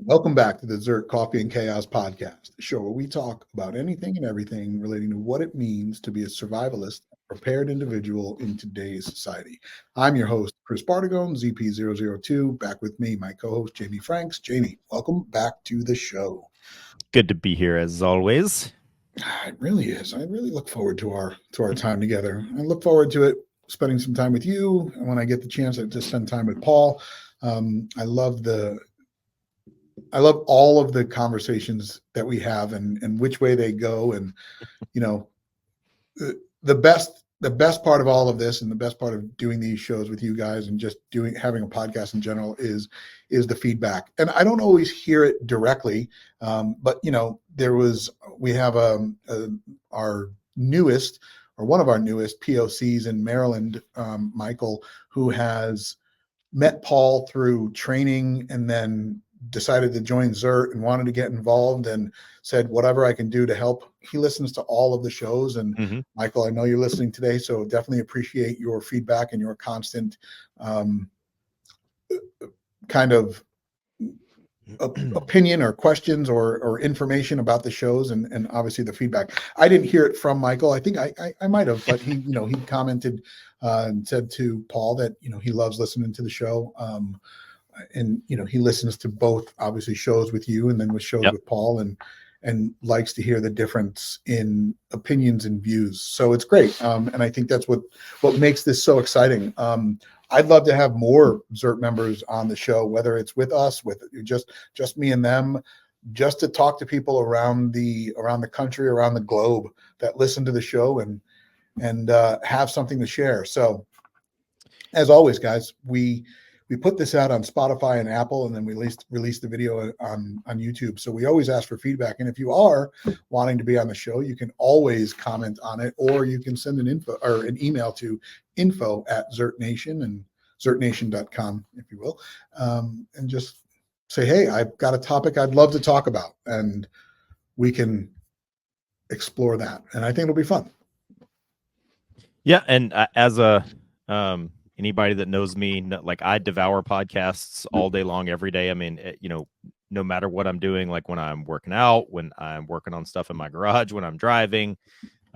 Welcome back to the ZERT Coffee and Chaos podcast, the show where we talk about anything and everything relating to what it means to be a survivalist, prepared individual in today's society. I'm your host, Chris Bartigone, ZP002. Back with me, my co-host, Jamie Franks. Jamie, welcome back to the show. Good to be here as always. It really is. I really look forward to our time together. I look forward to it, spending some time with you. And when I get the chance to spend time with Paul, I love all of the conversations that we have and which way they go. And, you know, the best part of all of this and the best part of doing these shows with you guys and just having a podcast in general is the feedback. And I don't always hear it directly. But, you know, we have our newest or one of our newest POCs in Maryland, Michael, who has met Paul through training and then decided to join ZERT and wanted to get involved and said, whatever I can do to help. He listens to all of the shows. And Michael, I know you're listening today, so definitely appreciate your feedback and your constant kind of opinion or questions or information about the shows and obviously the feedback. I didn't hear it from Michael. I think I might have, but he commented and said to Paul that, he loves listening to the show. And he listens to both obviously shows with you and then with shows with Paul and likes to hear the difference in opinions and views. So it's great. And I think that's what makes this so exciting. I'd love to have more ZERT members on the show, whether it's with us, with just me and them, just to talk to people around the country, around the globe that listen to the show and have something to share. So as always, guys, we put this out on Spotify and Apple, and then we release the video on YouTube. So we always ask for feedback. And if you are wanting to be on the show, you can always comment on it, or you can send an email to info@ZERTNation and ZERTNation.com, if you will, and just say, hey, I've got a topic I'd love to talk about, and we can explore that. And I think it'll be fun. Yeah, and as anybody that knows me, like I devour podcasts all day long, every day. I mean, no matter what I'm doing, like when I'm working out, when I'm working on stuff in my garage, when I'm driving,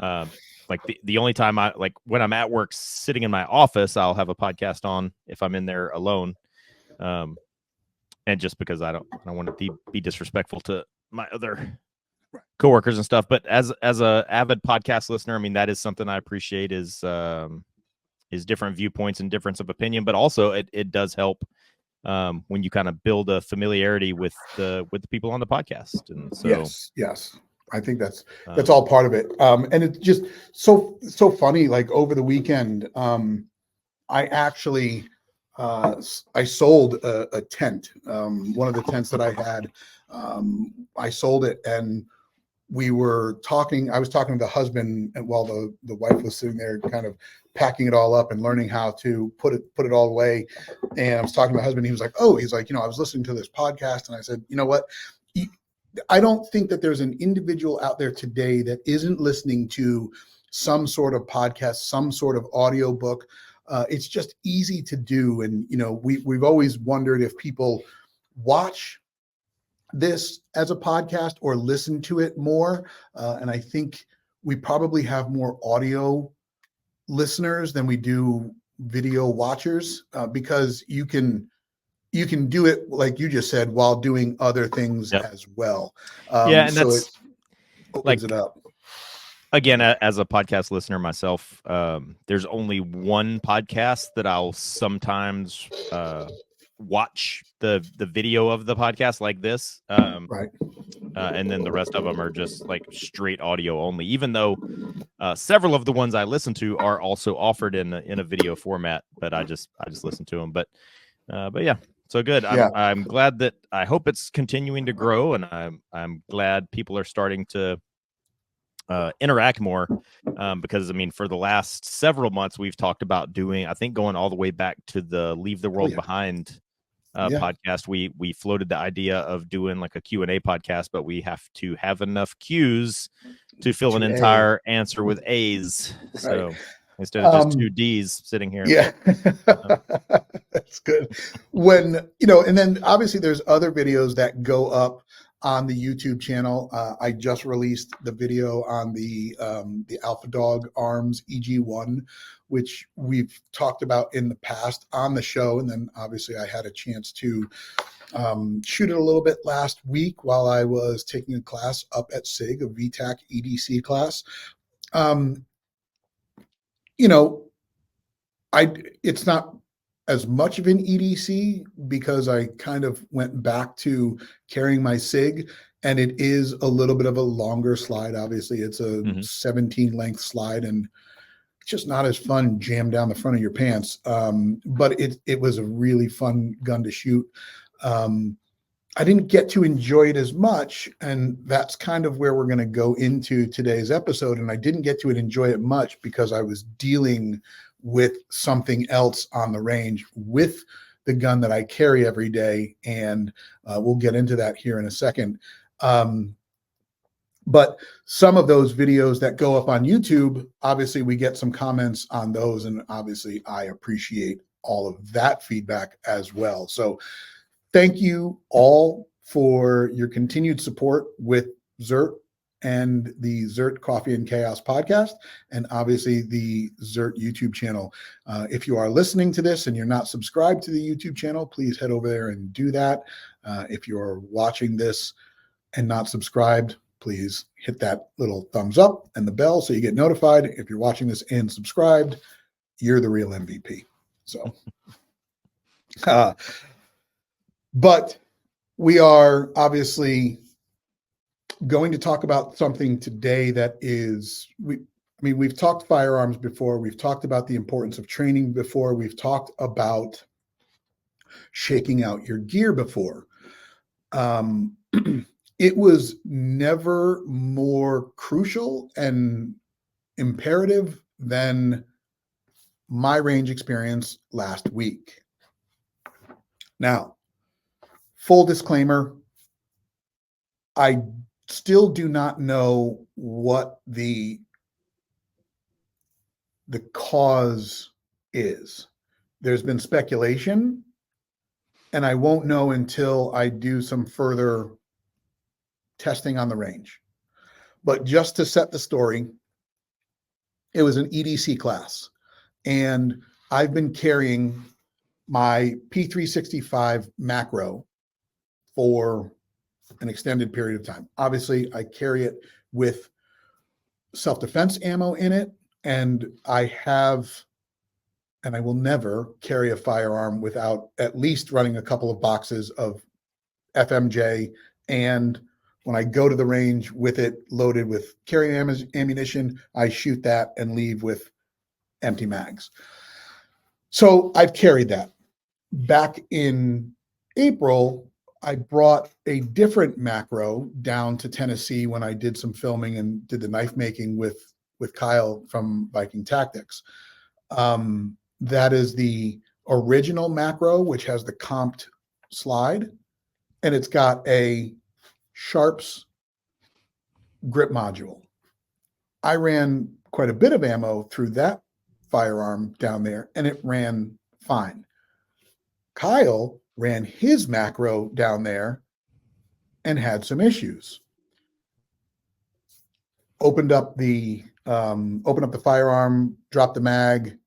like the only time when I'm at work sitting in my office, I'll have a podcast on if I'm in there alone. And just because I don't want to be disrespectful to my other coworkers and stuff. But as a avid podcast listener, I mean, that is something I appreciate is different viewpoints and difference of opinion, but also it does help when you kind of build a familiarity with the people on the podcast. And so yes, I think that's all part of it. And it's just so funny. Like over the weekend, I actually I sold a tent. One of the tents that I had, I sold it, and I was talking to the husband while the wife was sitting there kind of packing it all up and learning how to put it all away. And I was talking to my husband. He was like, I was listening to this podcast, and I said, you know what? I don't think that there's an individual out there today that isn't listening to some sort of podcast, some sort of audio book. It's just easy to do. And, we've always wondered if people watch this as a podcast or listen to it more. And I think we probably have more audio listeners than we do video watchers, because you can do it, like you just said, while doing other things as well. And so that's it opens it up. Again, as a podcast listener myself, there's only one podcast that I'll sometimes watch the video of the podcast, like this, right, and then the rest of them are just like straight audio only, even though several of the ones I listen to are also offered in a video format, but I just listen to them. But yeah, so good. I'm glad that I hope it's continuing to grow, and I'm glad people are starting to interact more, because I mean, for the last several months we've talked about doing, I think going all the way back to the Leave the World Behind podcast, we floated the idea of doing like a Q&A podcast, but we have to have enough Q's to fill an entire answer with A's. So instead of just two D's sitting here. Yeah, that's good. When, and then obviously there's other videos that go up on the YouTube channel. I just released the video on the Alpha Dog Arms EG1, which we've talked about in the past on the show. And then obviously I had a chance to shoot it a little bit last week while I was taking a class up at SIG, a VTAC EDC class. It's not as much of an EDC because I kind of went back to carrying my SIG, and it is a little bit of a longer slide. Obviously, it's a 17 length slide, and it's just not as fun jammed down the front of your pants. But it was a really fun gun to shoot. I didn't get to enjoy it as much, and that's kind of where we're going to go into today's episode. And I didn't get to enjoy it much because I was dealing with something else on the range with the gun that I carry every day. And we'll get into that here in a second. But some of those videos that go up on YouTube, obviously we get some comments on those. And obviously I appreciate all of that feedback as well. So thank you all for your continued support with ZERT and the ZERT Coffee and Chaos podcast, and obviously the ZERT YouTube channel. If you are listening to this and you're not subscribed to the YouTube channel, please head over there and do that. If you're watching this and not subscribed, please hit that little thumbs up and the bell so you get notified. If you're watching this and subscribed, you're the real MVP. So, but we are obviously going to talk about something today that is, we've talked firearms before. We've talked about the importance of training before. We've talked about shaking out your gear before. It was never more crucial and imperative than my range experience last week. Now, full disclaimer, I still do not know what the cause is. There's been speculation, and I won't know until I do some further testing on the range. But just to set the story, it was an EDC class, and I've been carrying my P365 Macro for an extended period of time. Obviously, I carry it with self-defense ammo in it, and I will never carry a firearm without at least running a couple of boxes of FMJ, and when I go to the range with it loaded with carrying ammunition, I shoot that and leave with empty mags. So I've carried that. Back in April, I brought a different macro down to Tennessee when I did some filming and did the knife making with Kyle from Viking Tactics. That is the original macro, which has the comped slide, and it's got a Sharps grip module. I ran quite a bit of ammo through that firearm down there, and it ran fine. Kyle ran his macro down there and had some issues. Opened up the firearm, dropped the mag.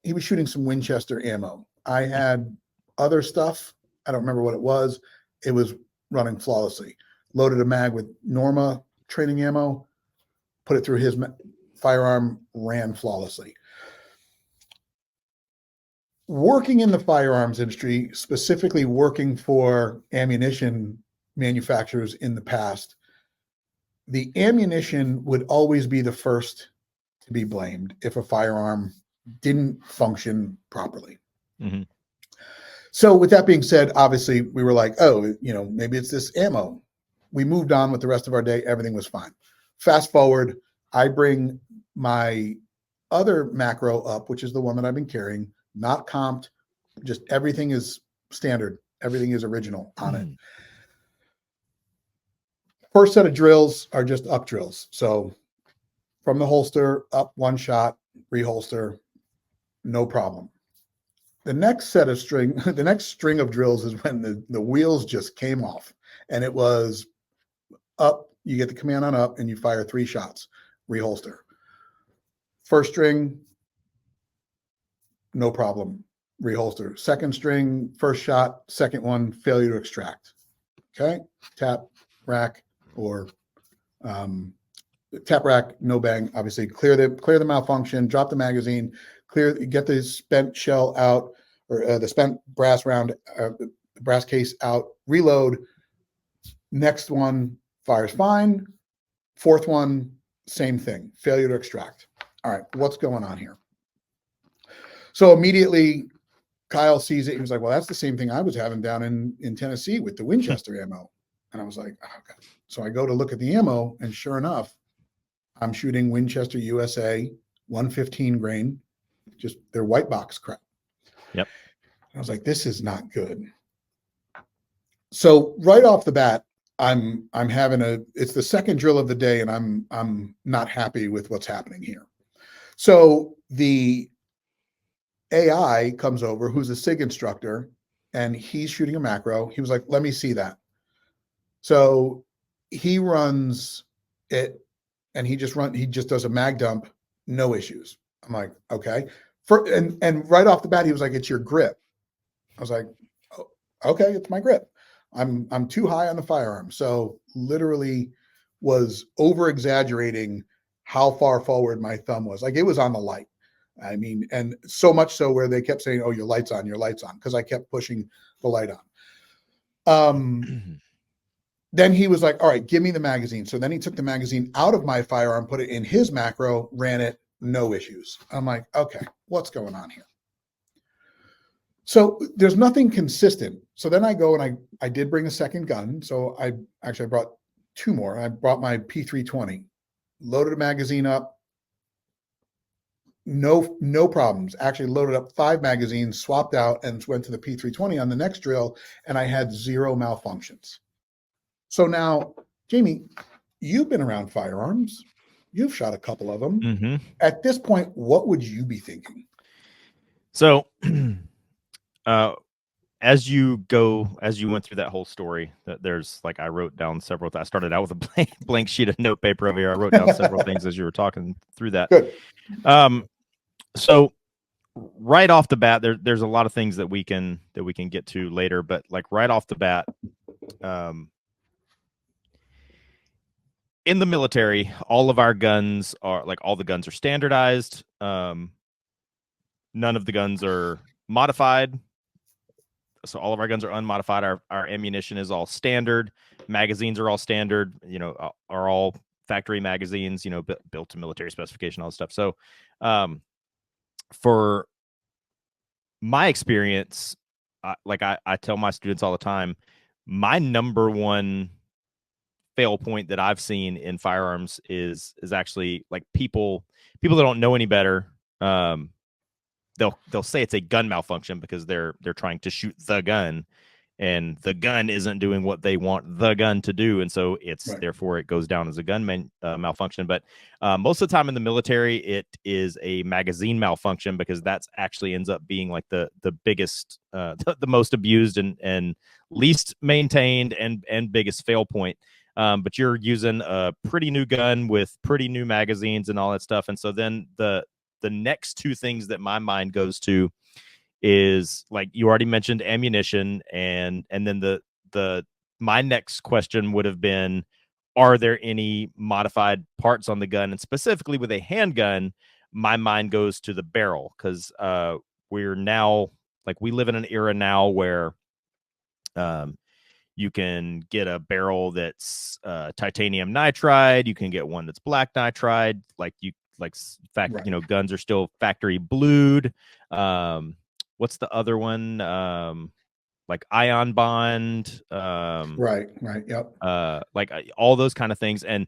He was shooting some Winchester ammo. I had other stuff. I don't remember what it was. It was running flawlessly. Loaded a mag with Norma training ammo, put it through his firearm, ran flawlessly. Working in the firearms industry, specifically working for ammunition manufacturers in the past, the ammunition would always be the first to be blamed if a firearm didn't function properly. Mm-hmm. So with that being said, obviously we were like, oh, maybe it's this ammo. We moved on with the rest of our day. Everything was fine. Fast forward, I bring my other macro up, which is the one that I've been carrying, not comped, just everything is standard. Everything is original on it. First set of drills are just up drills. So from the holster, up one shot, reholster, no problem. The next set of the next string of drills is when the wheels just came off, and it was up. You get the command on up, and you fire 3 shots, reholster. First string, no problem, reholster. Second string, first shot, second one, failure to extract. Okay, tap, rack, or tap rack, no bang. Obviously, clear the malfunction, drop the magazine, get the spent shell out, or the spent brass round, the brass case out, reload. Next one fires fine. Fourth one, same thing, failure to extract. All right, what's going on here? So immediately Kyle sees it. He was like, well, that's the same thing I was having down in Tennessee with the Winchester ammo. And I was like, oh, God. So I go to look at the ammo, and sure enough, I'm shooting Winchester USA 115 grain, just their white box crap. Yep. I was like, this is not good. So right off the bat, I'm having it's the second drill of the day, and I'm not happy with what's happening here. So the AI comes over, who's a SIG instructor, and he's shooting a macro. He was like, let me see that. So he runs it, and he just does a mag dump, no issues. I'm like, okay. And right off the bat, he was like, it's your grip. I was like, oh, okay, it's my grip. I'm too high on the firearm. So literally was over exaggerating how far forward my thumb was. Like, it was on the light. I mean, and so much so where they kept saying, oh, your light's on, because I kept pushing the light on. Then he was like, all right, give me the magazine. So then he took the magazine out of my firearm, put it in his macro, ran it, no issues. I'm like, okay, what's going on here? So there's nothing consistent. So then I go, and I did bring a second gun. So I brought 2 more. I brought my P320, loaded a magazine up. No problems. Actually loaded up 5 magazines, swapped out, and went to the P320 on the next drill, and I had 0 malfunctions. So now, Jamie, you've been around firearms. You've shot a couple of them. Mm-hmm. At this point, what would you be thinking? So, as you went through that whole story, that there's, like, I wrote down several. I started out with a blank sheet of note paper over here. I wrote down several things as you were talking through that. Good. So right off the bat, there's a lot of things that we can get to later, but like right off the bat, in the military, all of our guns are all the guns are standardized. None of the guns are modified. So all of our guns are unmodified. Our ammunition is all standard. Magazines are all standard, are all factory magazines, built to military specification, all this stuff. So, for my experience, I tell my students all the time, my number one fail point that I've seen in firearms is actually like people that don't know any better. They'll say it's a gun malfunction because they're trying to shoot the gun, and the gun isn't doing what they want the gun to do, and so it's right. Therefore it goes down as a gun malfunction. But most of the time in the military, it is a magazine malfunction, because that's actually ends up being like the biggest, the most abused and least maintained and biggest fail point. But you're using a pretty new gun with pretty new magazines and all that stuff, and so then the next 2 things that my mind goes to is, like you already mentioned, ammunition, and then my next question would have been, are there any modified parts on the gun? And specifically with a handgun, my mind goes to the barrel, because we're now, like, we live in an era now where you can get a barrel that's titanium nitride, you can get one that's black nitride, right. Guns are still factory blued. What's the other one? Like ion bond. Right. Yep. All those kind of things. And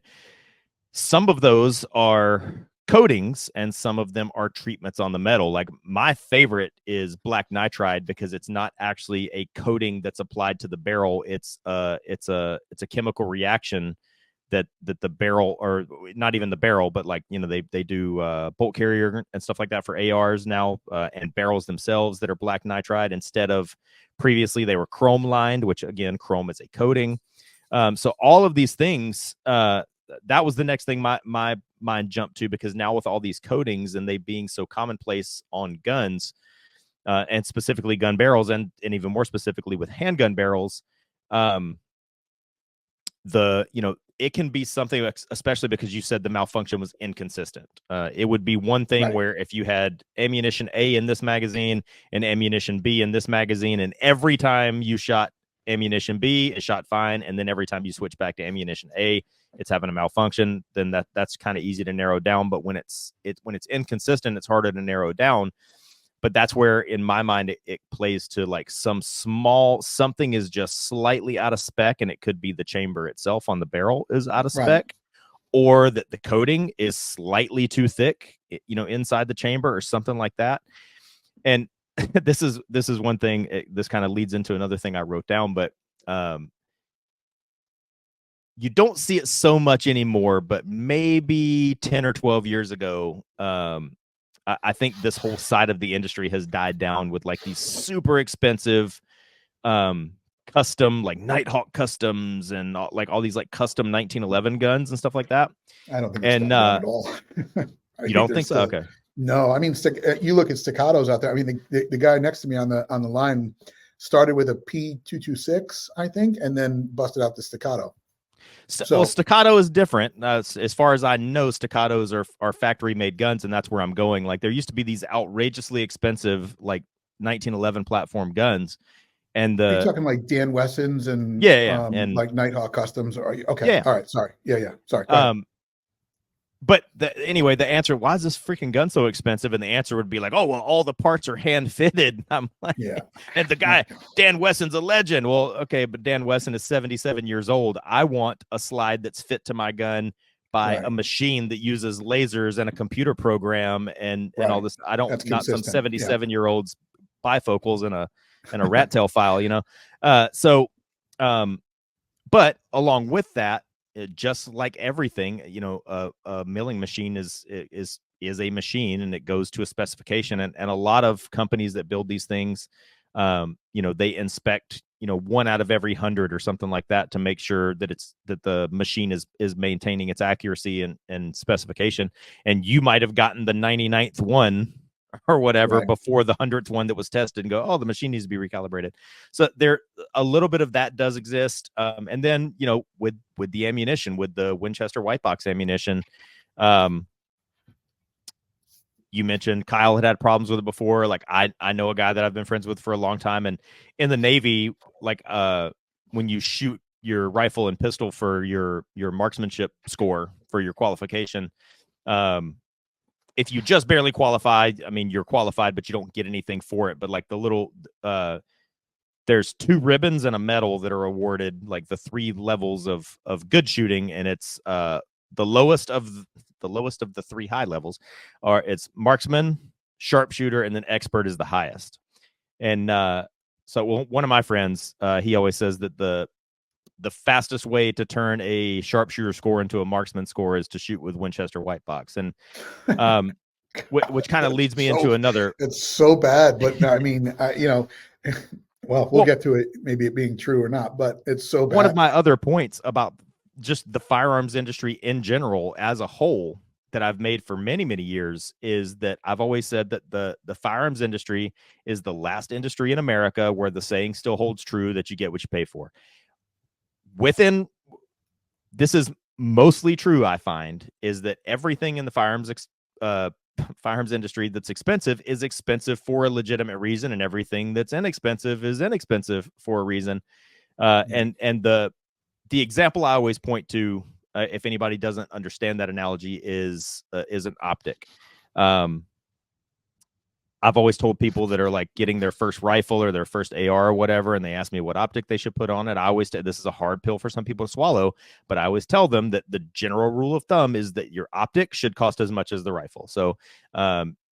some of those are coatings and some of them are treatments on the metal. Like, my favorite is black nitride, because it's not actually a coating that's applied to the barrel. It's a chemical reaction that the barrel, or not even the barrel, but like, they do bolt carrier and stuff like that for ARs now, and barrels themselves that are black nitride instead of previously they were chrome lined, which again, chrome is a coating. So all of these things, that was the next thing my mind jumped to, because now with all these coatings and they being so commonplace on guns, and specifically gun barrels, and even more specifically with handgun barrels, it can be something, especially because you said the malfunction was inconsistent. It would be one thing Right. where if you had ammunition A in this magazine and ammunition B in this magazine, and every time you shot ammunition B, it shot fine, and then every time you switch back to ammunition A, it's having a malfunction, then that's kind of easy to narrow down. But when it's inconsistent, it's harder to narrow down. But that's where, in my mind, it plays to like something is just slightly out of spec, and it could be the chamber itself on the barrel is out of spec, Right. or that the coating is slightly too thick, inside the chamber or something like that. And this is one thing. This kind of leads into another thing I wrote down, but you don't see it so much anymore. But maybe 10 or 12 years ago, I think this whole side of the industry has died down with like these super expensive custom, like Nighthawk customs, and like all these like custom 1911 guns and stuff like that. I don't think it's that bad at all. You don't think so? Okay. No, I mean, you look at staccatos out there. I mean, the guy next to me on the line started with a P226, I think, and then busted out the staccato. Well, staccato is different. As far as I know, staccatos are factory made guns, and that's where I'm going. Like, there used to be these outrageously expensive like 1911 platform guns, and you're talking like Dan Wessons and and like Nighthawk customs. Or okay, yeah, all right, sorry, sorry. But anyway, the answer, why is this freaking gun so expensive? And the answer would be like, oh, well, all the parts are hand fitted. I'm like, yeah. And the guy, Dan Wesson's a legend. Well, okay, but Dan Wesson is 77 years old. I want a slide that's fit to my gun by a machine that uses lasers and a computer program and all this. I don't, not some 77-year-old's bifocals and a rat tail file, but along with that, just like everything, a milling machine is a machine, and it goes to a specification. And a lot of companies that build these things, they inspect, 1 out of every 100 or something like that to make sure that the machine is maintaining its accuracy and specification. And you might have gotten the 99th one or whatever before the 100th one that was tested, and go, oh, the machine needs to be recalibrated. So there, a little bit of that does exist. And then, with the ammunition, with the Winchester white box ammunition, you mentioned Kyle had problems with it before. Like I know a guy that I've been friends with for a long time, and in the Navy, like when you shoot your rifle and pistol for your marksmanship score for your qualification, if you just barely qualified, I mean, you're qualified, but you don't get anything for it. But like the little, there's 2 ribbons and a medal that are awarded, like the 3 levels of good shooting, and it's the lowest of the 3 high levels it's marksman, sharpshooter, and then expert is the highest. And so one of my friends, he always says that the fastest way to turn a sharpshooter score into a marksman score is to shoot with Winchester white box. And which kind of leads me into another. It's so bad, but I mean, well, we'll get to it, maybe it being true or not, but it's so bad. One of my other points about just the firearms industry in general as a whole that I've made for many, many years is that I've always said that the firearms industry is the last industry in America where the saying still holds true that you get what you pay for. This is mostly true, I find, is that everything in the firearms industry that's expensive is expensive for a legitimate reason, and everything that's inexpensive is inexpensive for a reason. And the example I always point to, if anybody doesn't understand that analogy, is an optic. I've always told people that are like getting their first rifle or their first AR or whatever, and they ask me what optic they should put on it. I always this is a hard pill for some people to swallow, but I always tell them that the general rule of thumb is that your optic should cost as much as the rifle. So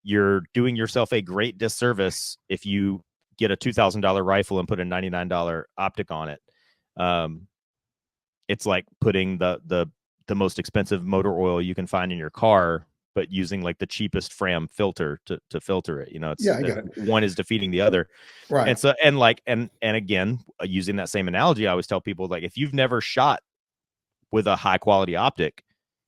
you're doing yourself a great disservice if you get a $2,000 rifle and put a $99 optic on it. It's like putting the the most expensive motor oil you can find in your car, but using like the cheapest Fram filter to filter it. You know, it's I get it. one is defeating the other. Right. And so, and like, and again, using that same analogy, I always tell people, like, if you've never shot with a high quality optic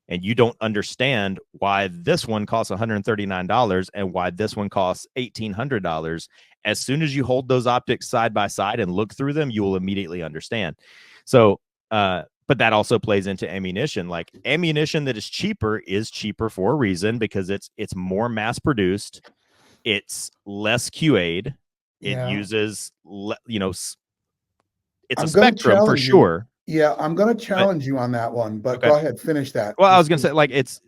and you don't understand why this one costs $139 and why this one costs $1,800, as soon as you hold those optics side by side and look through them, you will immediately understand. So, but that also plays into ammunition. Like, ammunition that is cheaper for a reason, because it's more mass produced, it's less QA'd, it uses, you know, it's a spectrum for sure. Yeah, I'm going to challenge you on that one, but go ahead, finish that. Well, I was going to say, like, it's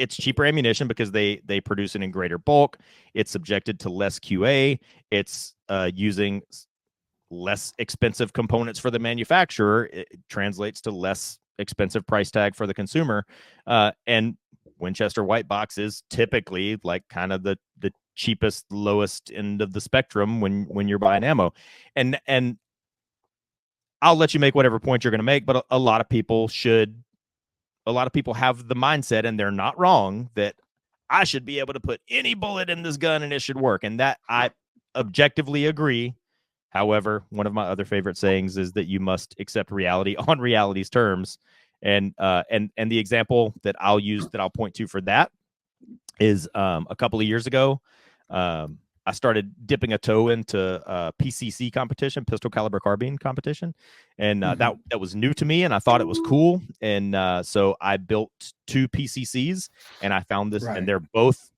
cheaper ammunition because they produce it in greater bulk. It's subjected to less QA. It's using less expensive components for the manufacturer. It translates to less expensive price tag for the consumer. And Winchester white box is typically like kind of the cheapest, lowest end of the spectrum when you're buying ammo. And I'll let you make whatever point you're going to make, but a lot of people have the mindset, and they're not wrong, that I should be able to put any bullet in this gun and it should work. And that I objectively agree. However, one of my other favorite sayings is that you must accept reality on reality's terms. And the example that I'll point to for that is a couple of years ago, I started dipping a toe into PCC competition, pistol caliber carbine competition. And that was new to me, and I thought it was cool. And so I built 2 PCCs, and I found this, and they're both,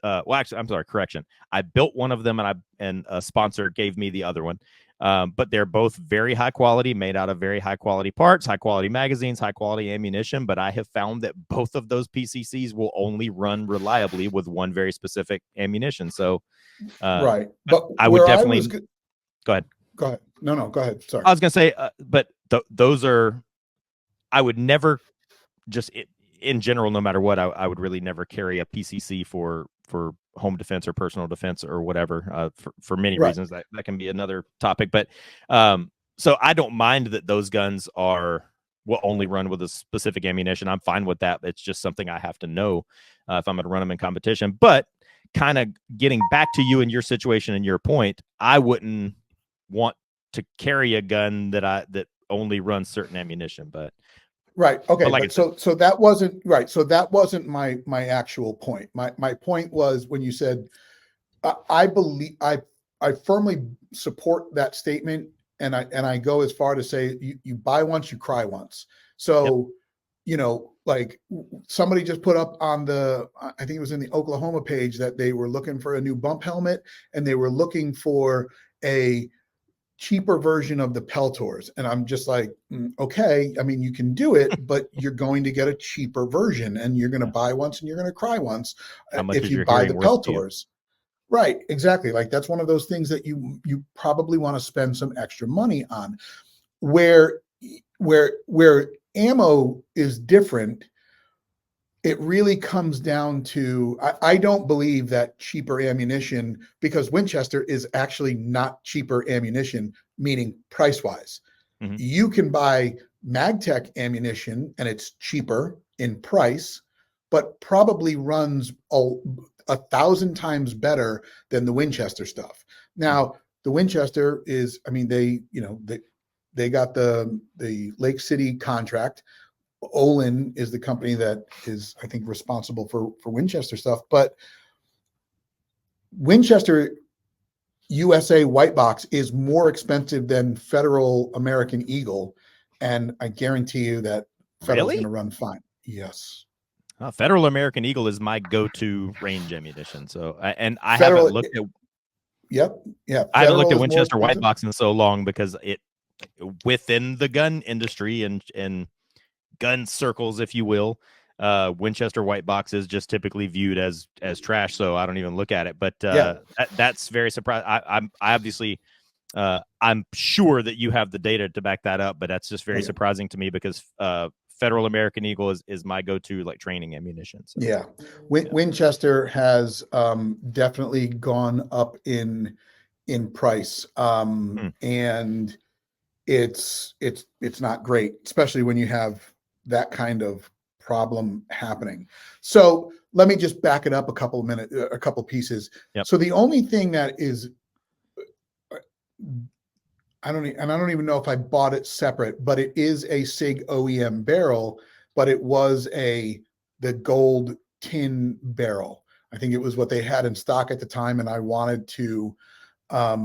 well, actually, I'm sorry, correction. I built one of them, and a sponsor gave me the other one. But they're both very high quality, made out of very high quality parts, high quality magazines, high quality ammunition. But I have found that both of those PCCs will only run reliably with one very specific ammunition. So, but I would definitely go ahead. Go ahead. No, go ahead. Sorry. I was going to say, but those are, I would never just in general, no matter what, I would really never carry a PCC for home defense or personal defense or whatever, for many reasons. That can be another topic. But so I don't mind that those guns will only run with a specific ammunition. I'm fine with that. It's just something I have to know if I'm going to run them in competition. But kind of getting back to you and your situation and your point, I wouldn't want to carry a gun that only runs certain ammunition. But okay. But so that wasn't right. So that wasn't my actual point. My point was when you said, I believe, I firmly support that statement. And I go as far to say you buy once, you cry once. So, you know, like somebody just put up on I think it was in the Oklahoma page, that they were looking for a new bump helmet, and they were looking for a cheaper version of the Peltors. And I'm just like, okay, I mean, you can do it, but you're going to get a cheaper version, and you're going to buy once and you're going to cry once if you buy the Peltors. Right, exactly. Like, that's one of those things that you probably want to spend some extra money on. Where ammo is different, it really comes down to, I don't believe that cheaper ammunition, because Winchester is actually not cheaper ammunition, meaning price-wise. You can buy MagTech ammunition and it's cheaper in price, but probably runs 1,000 times better than the Winchester stuff. Now, the Winchester is, I mean, they got the Lake City contract. Olin is the company that is, I think, responsible for Winchester stuff. But Winchester USA white box is more expensive than Federal American Eagle, and I guarantee you that Federal's going to run fine. Yes. Federal American Eagle is my go-to range ammunition. So, I haven't looked at. I haven't looked at Winchester white box in so long, because it, within the gun industry and gun circles, if you will, Winchester white box is just typically viewed as trash. So I don't even look at it. But that's very surprising. I obviously, I'm sure that you have the data to back that up, but that's just very surprising to me, because Federal American Eagle is my go-to, like, training ammunition. So. Yeah. Winchester has definitely gone up in price. And it's not great, especially when you have that kind of problem happening. So let me just back it up a couple pieces. Yep. So the only thing that is, I don't even know if I bought it separate, but it is a Sig OEM barrel, but it was the gold tin barrel. I think it was what they had in stock at the time, and I wanted to, I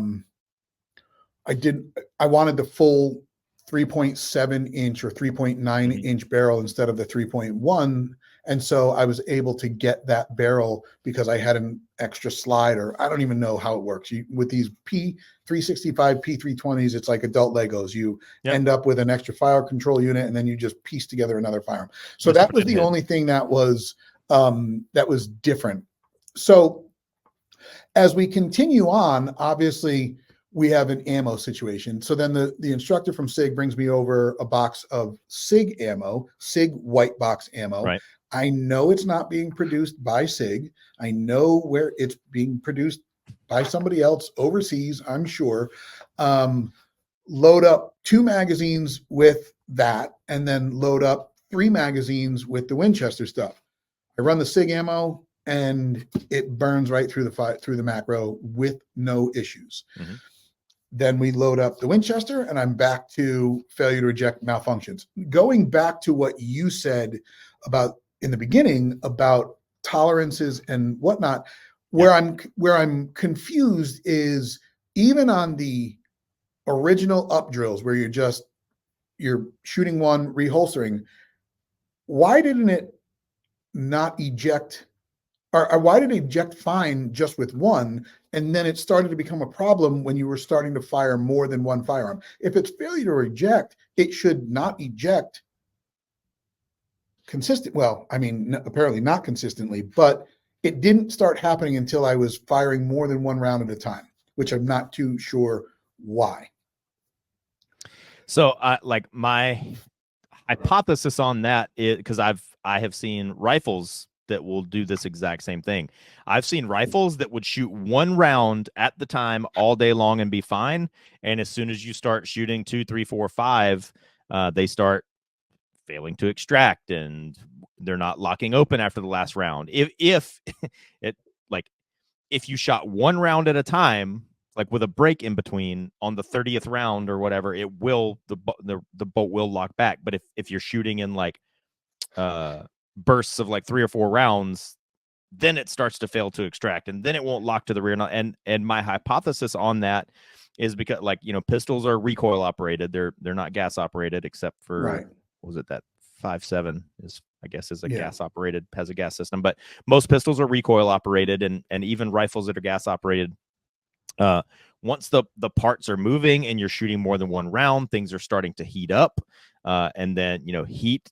wanted the full 3.7 inch or 3.9 inch barrel instead of the 3.1. And so I was able to get that barrel because I had an extra slide, or I don't even know how it works. With these P365 P320s, it's like adult Legos. You end up with an extra fire control unit, and then you just piece together another firearm. So that was the only thing that was different. So as we continue on, obviously we have an ammo situation. So then the instructor from Sig brings me over a box of Sig ammo, Sig white box ammo. Right. I know it's not being produced by Sig. I know where it's being produced by somebody else overseas, I'm sure. Load up 2 magazines with that, and then load up 3 magazines with the Winchester stuff. I run the Sig ammo, and it burns right through the macro with no issues. Mm-hmm. Then we load up the Winchester, and I'm back to failure to eject malfunctions. Going back to what you said about in the beginning about tolerances and whatnot, where I'm confused is even on the original up drills where you're shooting one, reholstering. Why didn't it not eject? Or why did it eject fine just with one, and then it started to become a problem when you were starting to fire more than one firearm? If it's failure to eject, it should not eject consistent. Well, I mean, apparently not consistently, but it didn't start happening until I was firing more than one round at a time, which I'm not too sure why. So, like my hypothesis on that is because I have seen rifles that will do this exact same thing. I've seen rifles that would shoot one round at the time all day long and be fine. And as soon as you start shooting 2, 3, 4, 5, they start failing to extract and they're not locking open after the last round. If you shot one round at a time, like with a break in between on the 30th round or whatever, it will, the bolt will lock back. But if you're shooting in like bursts of like 3 or 4 rounds, then it starts to fail to extract, and then it won't lock to the rear. And my hypothesis on that is because, like, pistols are recoil operated. They're not gas operated, except for right. What was it, that 5.7 is, I guess, is a gas operated, has a gas system, but most pistols are recoil operated, and even rifles that are gas operated. Once the parts are moving and you're shooting more than one round, things are starting to heat up, and then heat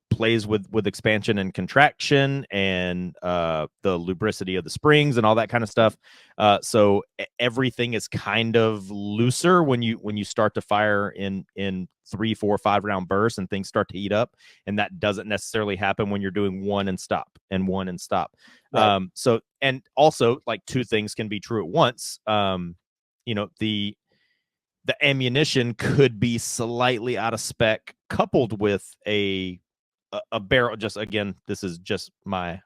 plays with expansion and contraction and the lubricity of the springs and all that kind of stuff. So everything is kind of looser when you start to fire in 3, 4, 5 round bursts, and things start to heat up. And that doesn't necessarily happen when you're doing one and stop and one and stop. Right. So, and also, like, 2 things can be true at once. The ammunition could be slightly out of spec, coupled with a barrel. Just, again, this is just my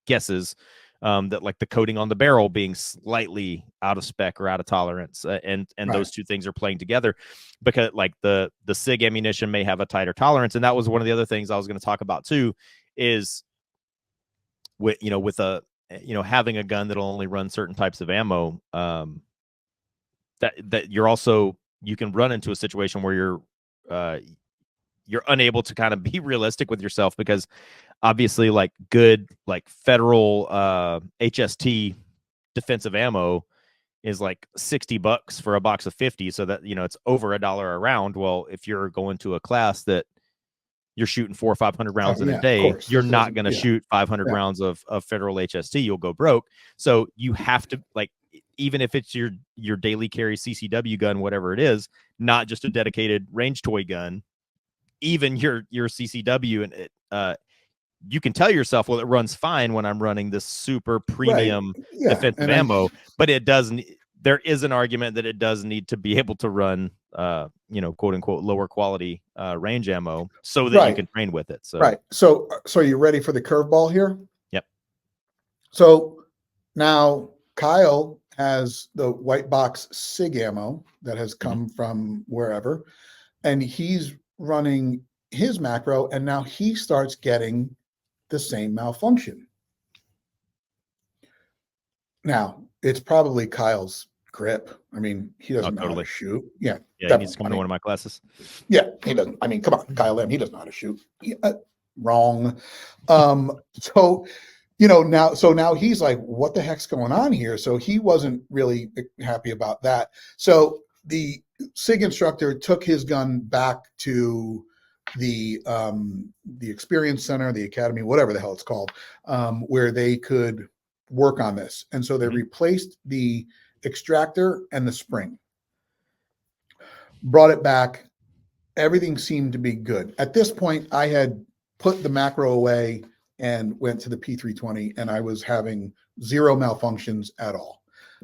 guesses, that like the coating on the barrel being slightly out of spec or out of tolerance, and right. Those 2 things are playing together, because like the Sig ammunition may have a tighter tolerance. And that was one of the other things I was going to talk about too, is with having a gun that'll only run certain types of ammo, that you can run into a situation where you're unable to kind of be realistic with yourself, because obviously, like, good, like, federal HST defensive ammo is like $60 for a box of 50. So that, it's over $1 a round. Well, if you're going to a class that you're shooting 400 or 500 rounds in a day, you're not going to shoot 500 rounds of federal HST. You'll go broke. So you have to, like, even if it's your daily carry CCW gun, whatever it is, not just a dedicated range toy gun, even your CCW, and you can tell yourself, well, it runs fine when I'm running this super premium defensive ammo, but it doesn't. there is an argument that it does need to be able to run, quote unquote, lower quality range ammo so that you Right. can train with it. So, Right. So are you ready for the curveball here? Yep. So now Kyle has the white box Sig ammo that has come from wherever, and he's running his macro, and now he starts getting the same malfunction. Now, it's probably Kyle's grip. I mean, he doesn't know how to shoot. Yeah. Yeah, he needs to come to one of my classes. Yeah, he doesn't. I mean, come on, Kyle M. He doesn't know how to shoot. Wrong. So, now he's like, what the heck's going on here? So he wasn't really happy about that. So the SIG instructor took his gun back to the experience center, the academy, whatever the hell it's called, where they could work on this. And so they replaced the extractor and the spring, brought it back. Everything seemed to be good. At this point, I had put the macro away and went to the P320, and I was having zero malfunctions at all.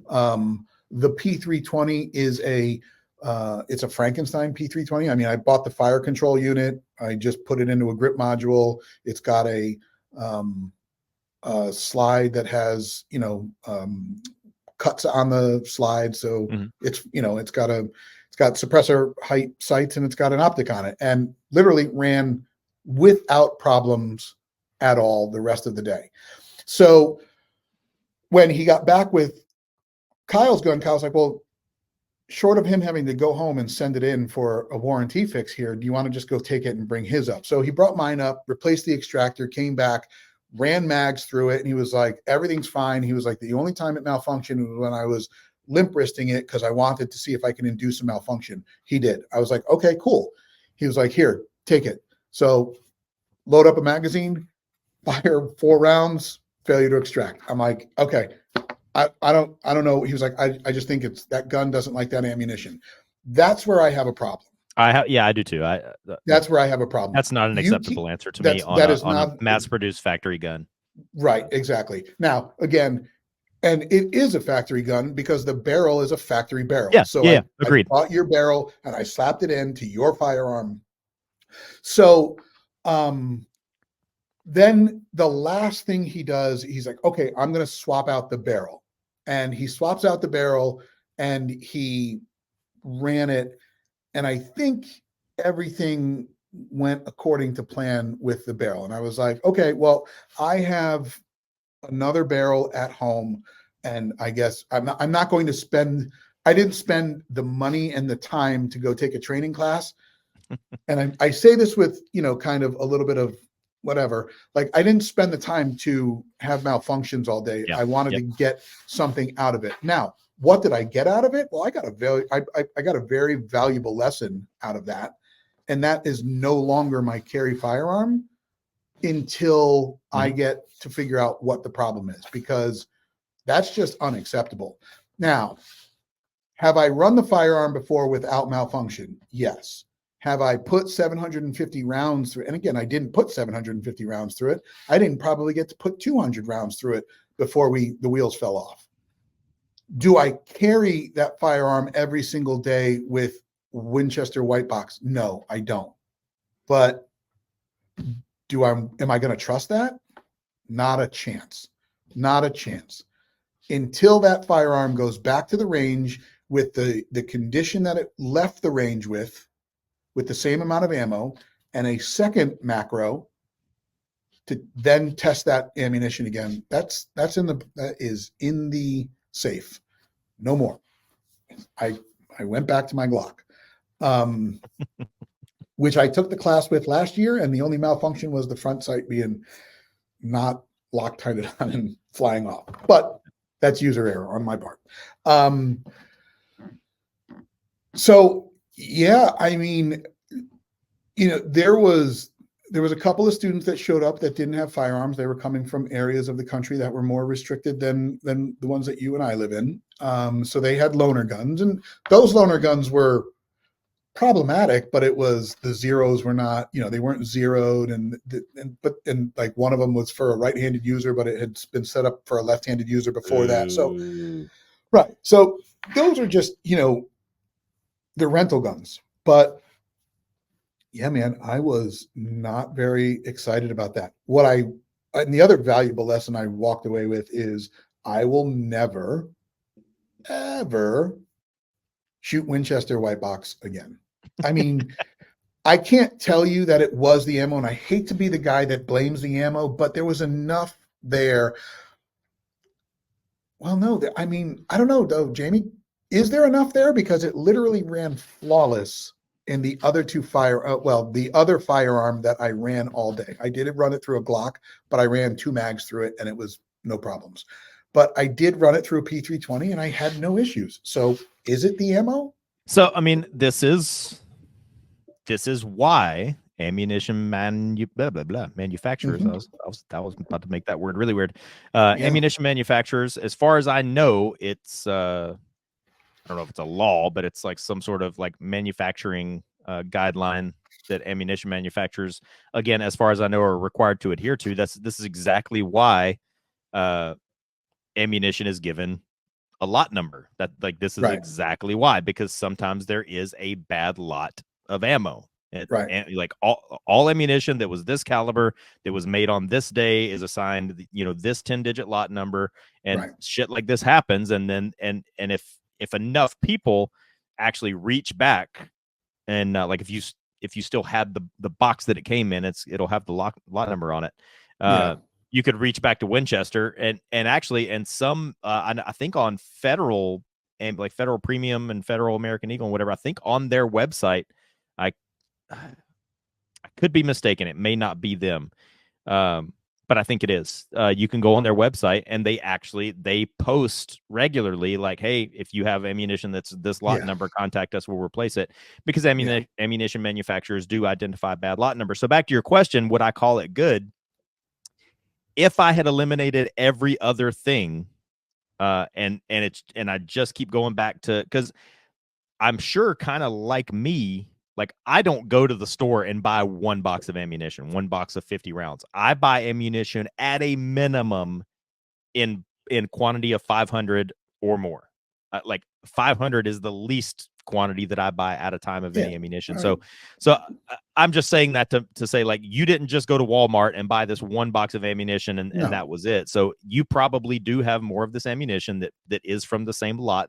The P320 is it's a Frankenstein P320. I mean, I bought the fire control unit. I just put it into a grip module. It's got a slide that has, cuts on the slide. So it's got suppressor height sights, and it's got an optic on it, and literally ran without problems at all the rest of the day. So when he got back with Kyle's gun, Kyle's like, well, short of him having to go home and send it in for a warranty fix here, do you want to just go take it and bring his up? So he brought mine up, replaced the extractor, came back, ran mags through it, and he was like, everything's fine. He was like, the only time it malfunctioned was when I was limp wristing it because I wanted to see if I can induce a malfunction. He did. I was like, okay, cool. He was like, here, take it. So load up a magazine, fire 4 rounds, failure to extract. I'm like, okay, I don't know. He was like, I just think it's that gun doesn't like that ammunition. That's where I have a problem. I do too. That's where I have a problem. That's not an acceptable answer to me on a mass-produced factory gun. Right, exactly. Now, again, and it is a factory gun because the barrel is a factory barrel. Yeah, so agreed. I bought your barrel and I slapped it into your firearm. So then the last thing he does, he's like, okay, I'm going to swap out the barrel. And he swaps out the barrel and he ran it. And I think everything went according to plan with the barrel. And I was like, okay, well, I have another barrel at home. And I guess I'm not going to spend, I didn't spend the money and the time to go take a training class. And I say this with, kind of a little bit of whatever, like I didn't spend the time to have malfunctions all day. I wanted to get something out of it. Now, what did I get out of it? Well, I got a very valuable lesson out of that. And that is no longer my carry firearm until I get to figure out what the problem is, because that's just unacceptable. Now, have I run the firearm before without malfunction? Yes. Have I put 750 rounds through? And again, I didn't put 750 rounds through it. I didn't probably get to put 200 rounds through it before the wheels fell off. Do I carry that firearm every single day with Winchester white box? No, I don't. But am I going to trust that? Not a chance. Not a chance. Until that firearm goes back to the range with the condition that it left the range with the same amount of ammo and a second macro to then test that ammunition again. That is in the safe. No more. I went back to my Glock, which I took the class with last year, and the only malfunction was the front sight being not Loctited on and flying off. But that's user error on my part. So yeah, I mean, there was a couple of students that showed up that didn't have firearms. They were coming from areas of the country that were more restricted than the ones that you and I live in. So they had loaner guns, and those loaner guns were problematic, but it was the zeros were not, they weren't zeroed, and like one of them was for a right-handed user, but it had been set up for a left-handed user before that. So, Right. So those are just, the rental guns. But yeah, man, I was not very excited about that. And the other valuable lesson I walked away with is I will never, ever shoot Winchester white box again. I mean, I can't tell you that it was the ammo, and I hate to be the guy that blames the ammo, but there was enough there. Well, no, I mean, I don't know though, Jamie. Is there enough there? Because it literally ran flawless in the other the other firearm that I ran all day. I did run it through a Glock, but I ran 2 mags through it and it was no problems. But I did run it through a P320 and I had no issues. So is it the ammo? So, I mean, this is why ammunition manufacturers. I was about to make that word really weird. Ammunition manufacturers, as far as I know, it's I don't know if it's a law, but it's like some sort of like manufacturing guideline that ammunition manufacturers, again, as far as I know, are required to adhere to. This is exactly why ammunition is given a lot number. This is exactly why, because sometimes there is a bad lot of ammo. And like all ammunition that was this caliber that was made on this day is assigned, this 10-digit lot number, and shit like this happens. And then and if enough people actually reach back and like if you still had the box that it came in, it'll have the lot number on it. You could reach back to Winchester and some I think on federal and like Federal Premium and Federal American Eagle and whatever, I think on their website, I could be mistaken. It may not be them. But I think it is. You can go on their website and they post regularly like, hey, if you have ammunition that's this lot number, contact us, we'll replace it, because ammunition manufacturers do identify bad lot numbers. So back to your question, would I call it good? If I had eliminated every other thing, and I just keep going back to, because I'm sure kind of like me, like I don't go to the store and buy 1 box of ammunition, 1 box of 50 rounds. I buy ammunition at a minimum in quantity of 500 or more. Like 500 is the least quantity that I buy at a time of any ammunition. So I'm just saying that to say, like, you didn't just go to Walmart and buy this 1 box of ammunition and that was it. So you probably do have more of this ammunition that is from the same lot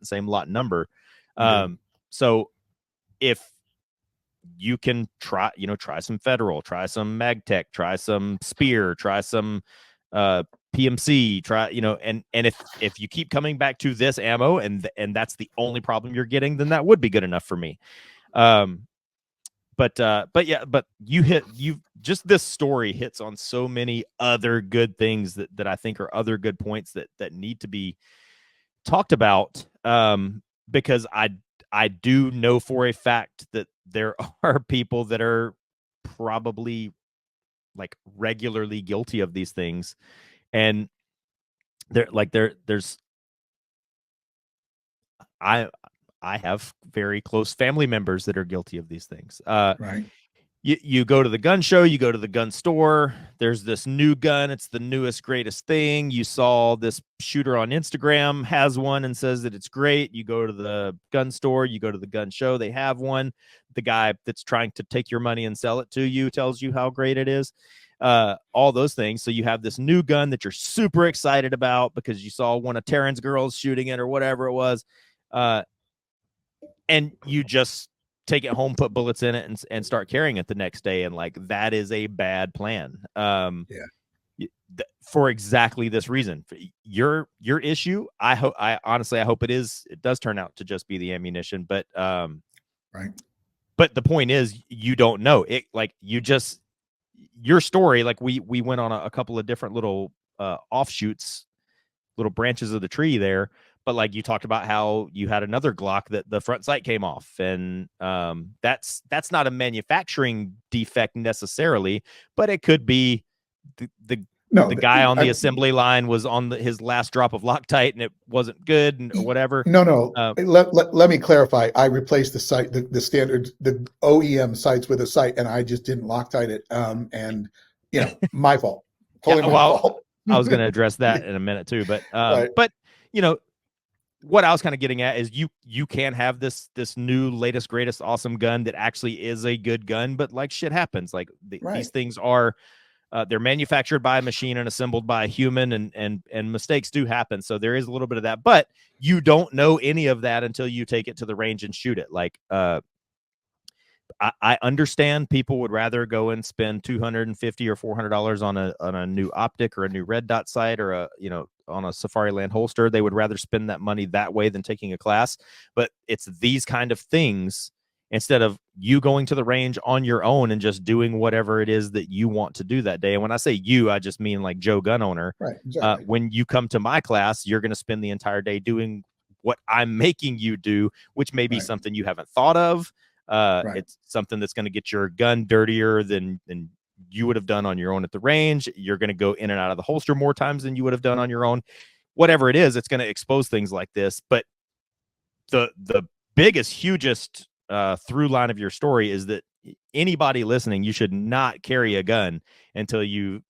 number. So if you can try some Federal, try some MagTech, try some Spear, try some PMC, and if you keep coming back to this ammo and that's the only problem you're getting, then that would be good enough for me. But this story hits on so many other good things that I think are other good points that need to be talked about. Because I do know for a fact that there are people that are probably like regularly guilty of these things. And there's I have very close family members that are guilty of these things. You go to the gun show, you go to the gun store, there's this new gun, it's the newest, greatest thing. You saw this shooter on Instagram has one and says that it's great. You go to the gun store, you go to the gun show, they have one. The guy that's trying to take your money and sell it to you tells you how great it is. All those things. So you have this new gun that you're super excited about because you saw one of Taryn's girls shooting it or whatever it was. And you just take it home, put bullets in it, and start carrying it the next day. And like, that is a bad plan. For exactly this reason. Your issue, I honestly hope it does turn out to just be the ammunition, but but the point is, you don't know it. Like, your story, like we went on a couple of different little offshoots, little branches of the tree there. But like, you talked about how you had another Glock that the front sight came off, and that's not a manufacturing defect necessarily, but it could be the guy on the assembly line was on his last drop of Loctite and it wasn't good or whatever. Let me clarify. I replaced the sight, the standard, the OEM sights with a sight, and I just didn't Loctite it. And my fault. Totally my fault. I was going to address that in a minute too, but but what I was kind of getting at is you can have this new latest greatest awesome gun that actually is a good gun, but like shit happens. Like these things are they're manufactured by a machine and assembled by a human, and mistakes do happen. So there is a little bit of that, but you don't know any of that until you take it to the range and shoot it. Like I understand people would rather go and spend $250 or $400 on a new optic or a new red dot sight or on a Safariland holster. They would rather spend that money that way than taking a class. But it's these kind of things, instead of you going to the range on your own and just doing whatever it is that you want to do that day. And when I say you, I just mean like Joe gun owner. Right. Exactly. When you come to my class, you're going to spend the entire day doing what I'm making you do, which may be something you haven't thought of. It's something that's going to get your gun dirtier than you would have done on your own at the range. You're going to go in and out of the holster more times than you would have done on your own. Whatever it is, it's going to expose things like this. But the biggest, hugest through line of your story is that anybody listening, you should not carry a gun until you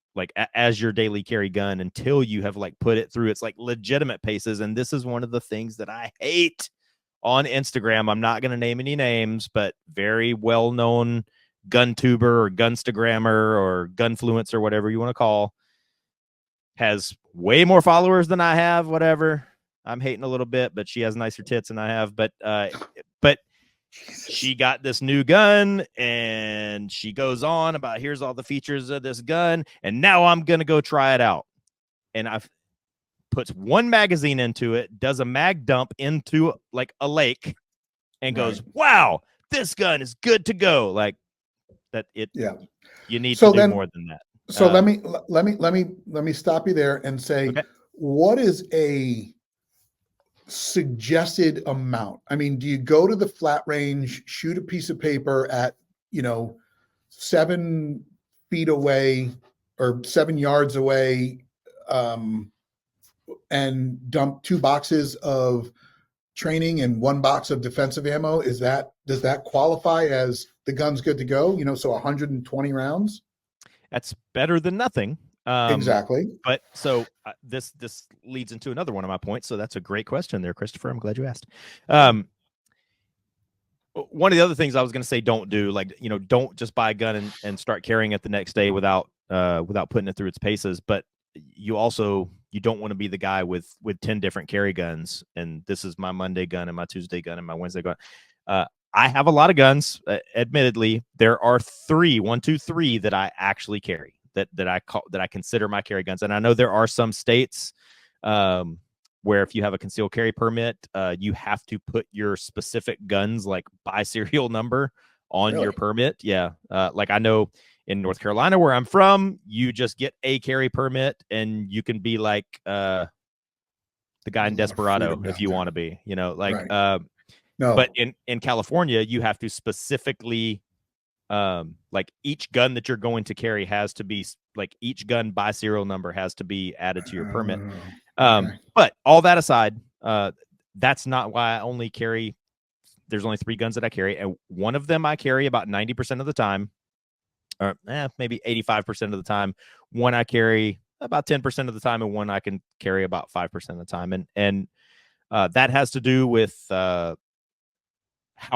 as your daily carry gun, until you have put it through its legitimate paces. And this is one of the things that I hate on Instagram. I'm not going to name any names, but very well-known gun tuber or gunstagrammer or gunfluencer, whatever you want to call, has way more followers than I have. Whatever. I'm hating a little bit, but she has nicer tits than I have. But she got this new gun and she goes on about, here's all the features of this gun, and now I'm going to go try it out. And I've puts one magazine into it, does a mag dump into a lake, and goes, wow, this gun is good to go. Like that. You need to do more than that. So let me stop you there and say, okay, what is a suggested amount? I mean, do you go to the flat range, shoot a piece of paper at 7 feet away or 7 yards away, and dump 2 boxes of training and 1 box of defensive ammo? Does that qualify as the gun's good to go? So 120 rounds. That's better than nothing. Exactly. But so this leads into another one of my points. So that's a great question there, Christopher. I'm glad you asked. One of the other things I was going to say, don't do, don't just buy a gun and start carrying it the next day without putting it through its paces. But you don't want to be the guy with 10 different carry guns. And this is my Monday gun and my Tuesday gun and my Wednesday gun. I have a lot of guns. Admittedly, there are 3 that I actually carry that I consider my carry guns. And I know there are some states where if you have a concealed carry permit, you have to put your specific guns by serial number on your permit. Yeah. I know in North Carolina, where I'm from, you just get a carry permit and you can be the guy in Desperado if you want to be, no. But in California, you have to specifically, each gun that you're going to carry has to be each gun by serial number has to be added to your permit. But all that aside, that's not why I only carry. There's only 3 guns that I carry, and one of them I carry about 90% of the time, or maybe 85% of the time. One I carry about 10% of the time, and one I can carry about 5% of the time. And that has to do with how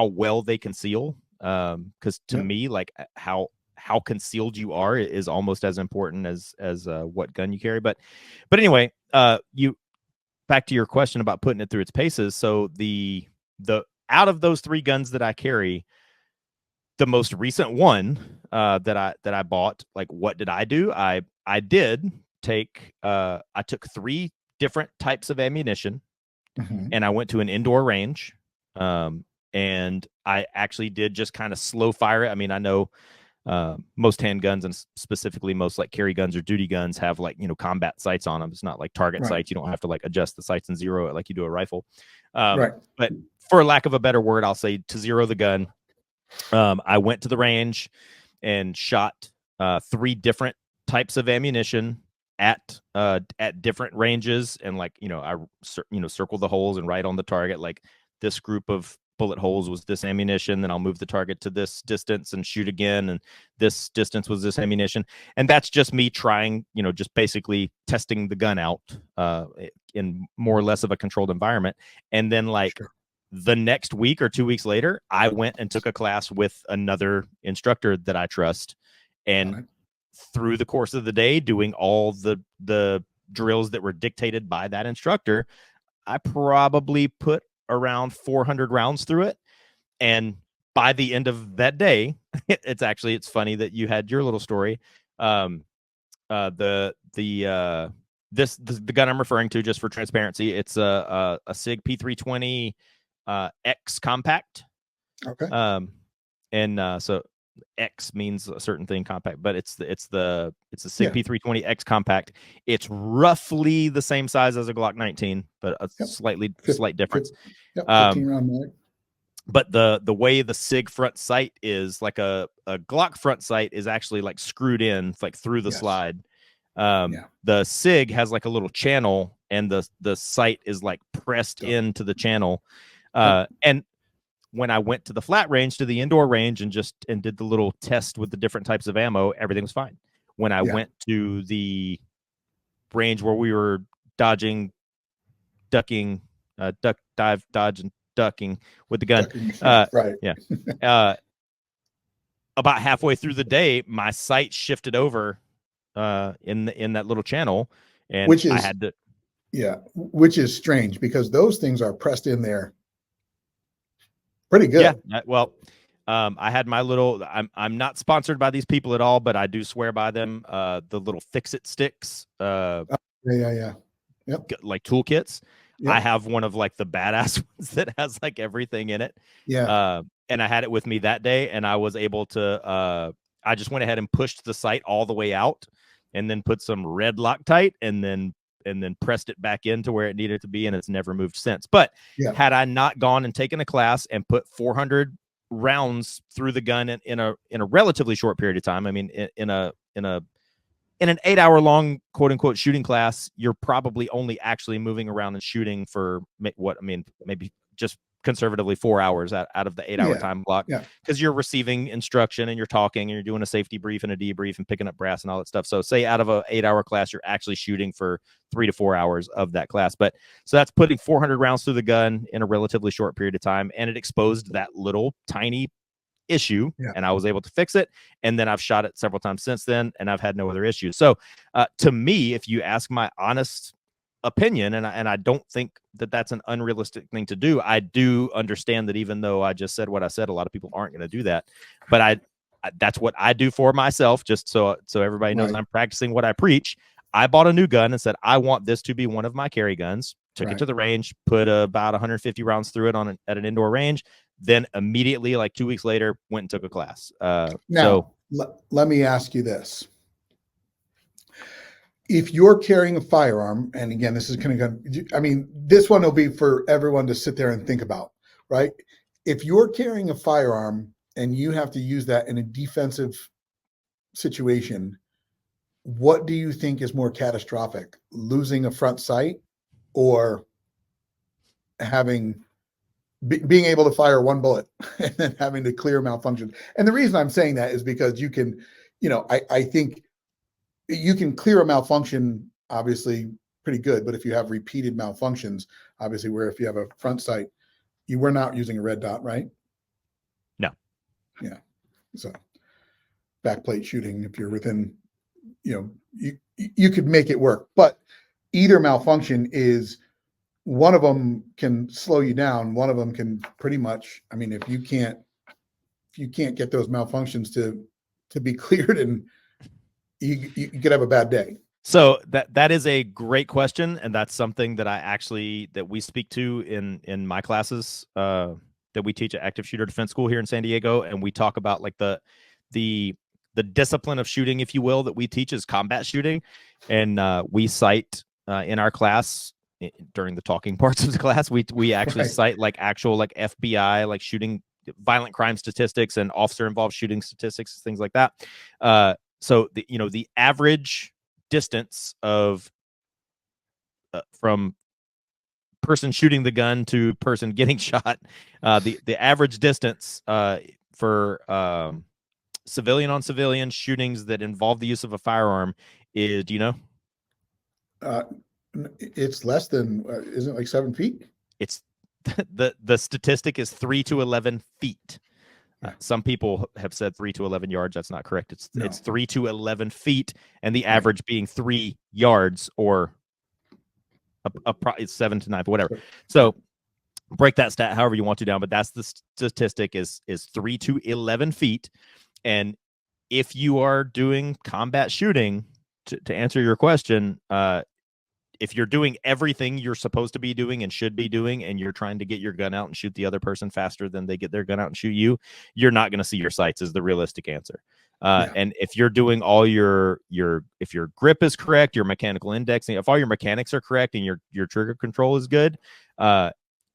well they conceal. Because to me, how concealed you are is almost as important as what gun you carry. But anyway, you back to your question about putting it through its paces. So the out of those 3 guns that I carry, the most recent one that I bought, what did I do? I took 3 different types of ammunition, and I went to an indoor range, and I actually did just kind of slow fire it. I mean, I know most handguns, and specifically most carry guns or duty guns, have combat sights on them. It's not like target sights. You don't have to adjust the sights and zero it like you do a rifle. But for lack of a better word, I'll say to zero the gun. I went to the range and shot 3 different types of ammunition at different ranges, and I circle the holes and right on the target. This group of bullet holes was this ammunition, then I'll move the target to this distance and shoot again, and this distance was this ammunition. And that's just me trying, just basically testing the gun out in more or less of a controlled environment. And then the next week or 2 weeks later, I went and took a class with another instructor that I trust, and through the course of the day, doing all the drills that were dictated by that instructor, I probably put around 400 rounds through it. And by the end of that day, it's funny that you had your little story. The gun I'm referring to, just for transparency, it's a Sig P320 X compact. Okay. So X means a certain thing, compact, but it's the Sig P320 X compact. It's roughly the same size as a Glock 19, but a slight difference. 15 round mag. But the way the Sig front sight is, like a Glock front sight is actually like screwed in like through the slide. The Sig has like a little channel, and the sight is like pressed into the channel. And when I went to the flat range, to the indoor range, and did the little test with the different types of ammo, everything was fine. When I went to the range where we were dodging, ducking, dive, dodge, and ducking with the gun, about halfway through the day, my sight shifted over in that little channel, and I had to. Yeah, which is strange because those things are pressed in there pretty good. Yeah, well, I had my little. I'm not sponsored by these people at all, but I do swear by them. The little fix-it sticks. Yep. Like toolkits. Yep. I have one of like the badass ones that has like everything in it. Yeah. And I had it with me that day, and I was able to. I just went ahead and pushed the sight all the way out, and then put some red Loctite, and then pressed it back into where it needed to be, and it's never moved since. But had I not gone and taken a class and put 400 rounds through the gun in a relatively short period of time, I mean, in an 8-hour long quote unquote shooting class, you're probably only actually moving around and shooting for maybe just conservatively 4 hours out of the 8-hour time block, because you're receiving instruction and you're talking and you're doing a safety brief and a debrief and picking up brass and all that stuff. So say out of a 8-hour class, you're actually shooting for 3 to 4 hours of that class. But so that's putting 400 rounds through the gun in a relatively short period of time, and it exposed that little tiny issue, and I was able to fix it. And then I've shot it several times since then, and I've had no other issues. So to me, if you ask my honest opinion, and I don't think that that's an unrealistic thing to do, I do understand that even though I just said what I said, a lot of people aren't going to do that. But I that's what I do for myself, just so everybody knows I'm practicing what I preach. I bought a new gun and said, I want this to be one of my carry guns. Took it to the range, put about 150 rounds through it at an indoor range. Then immediately, like 2 weeks later, went and took a class. Now, let me ask you this. If you're carrying a firearm, and again, this is going to, I mean, this one will be for everyone to sit there and think about, right? If you're carrying a firearm and you have to use that in a defensive situation, what do you think is more catastrophic? Losing a front sight or being able to fire one bullet and then having to clear malfunction? And the reason I'm saying that is because you can, I think you can clear a malfunction obviously pretty good, but if you have repeated malfunctions, obviously, where if you have a front sight, you were not using a red dot, right? No. Yeah. So backplate shooting, if you're within, you could make it work, but either malfunction is, one of them can slow you down. One of them can pretty much, I mean, if you can't get those malfunctions to be cleared, and you could have a bad day. So that is a great question, and that's something that we speak to in my classes that we teach at Active Shooter Defense School here in San Diego, and we talk about like the discipline of shooting, if you will, that we teach is combat shooting, and we cite in our class during the talking parts of the class, we actually cite like actual like FBI like shooting violent crime statistics and officer involved shooting statistics, things like that. So the average distance of from person shooting the gun to person getting shot. The average distance for civilian on civilian shootings that involve the use of a firearm is, do you know? It's less than, isn't it like 7 feet? It's the statistic is 3 to 11 feet. Yeah. Some people have said 3 to 11 yards. That's not correct. It's 3 to 11 feet, and the Right. average being 3 yards, or it's 7 to 9, but whatever. So break that stat however you want to down, but that's the statistic is 3 to 11 feet. And if you are doing combat shooting, to answer your question, if you're doing everything you're supposed to be doing and should be doing, and you're trying to get your gun out and shoot the other person faster than they get their gun out and shoot you, you're not going to see your sights, is the realistic answer. And if you're doing all if your grip is correct, your mechanical indexing, if all your mechanics are correct and your trigger control is good,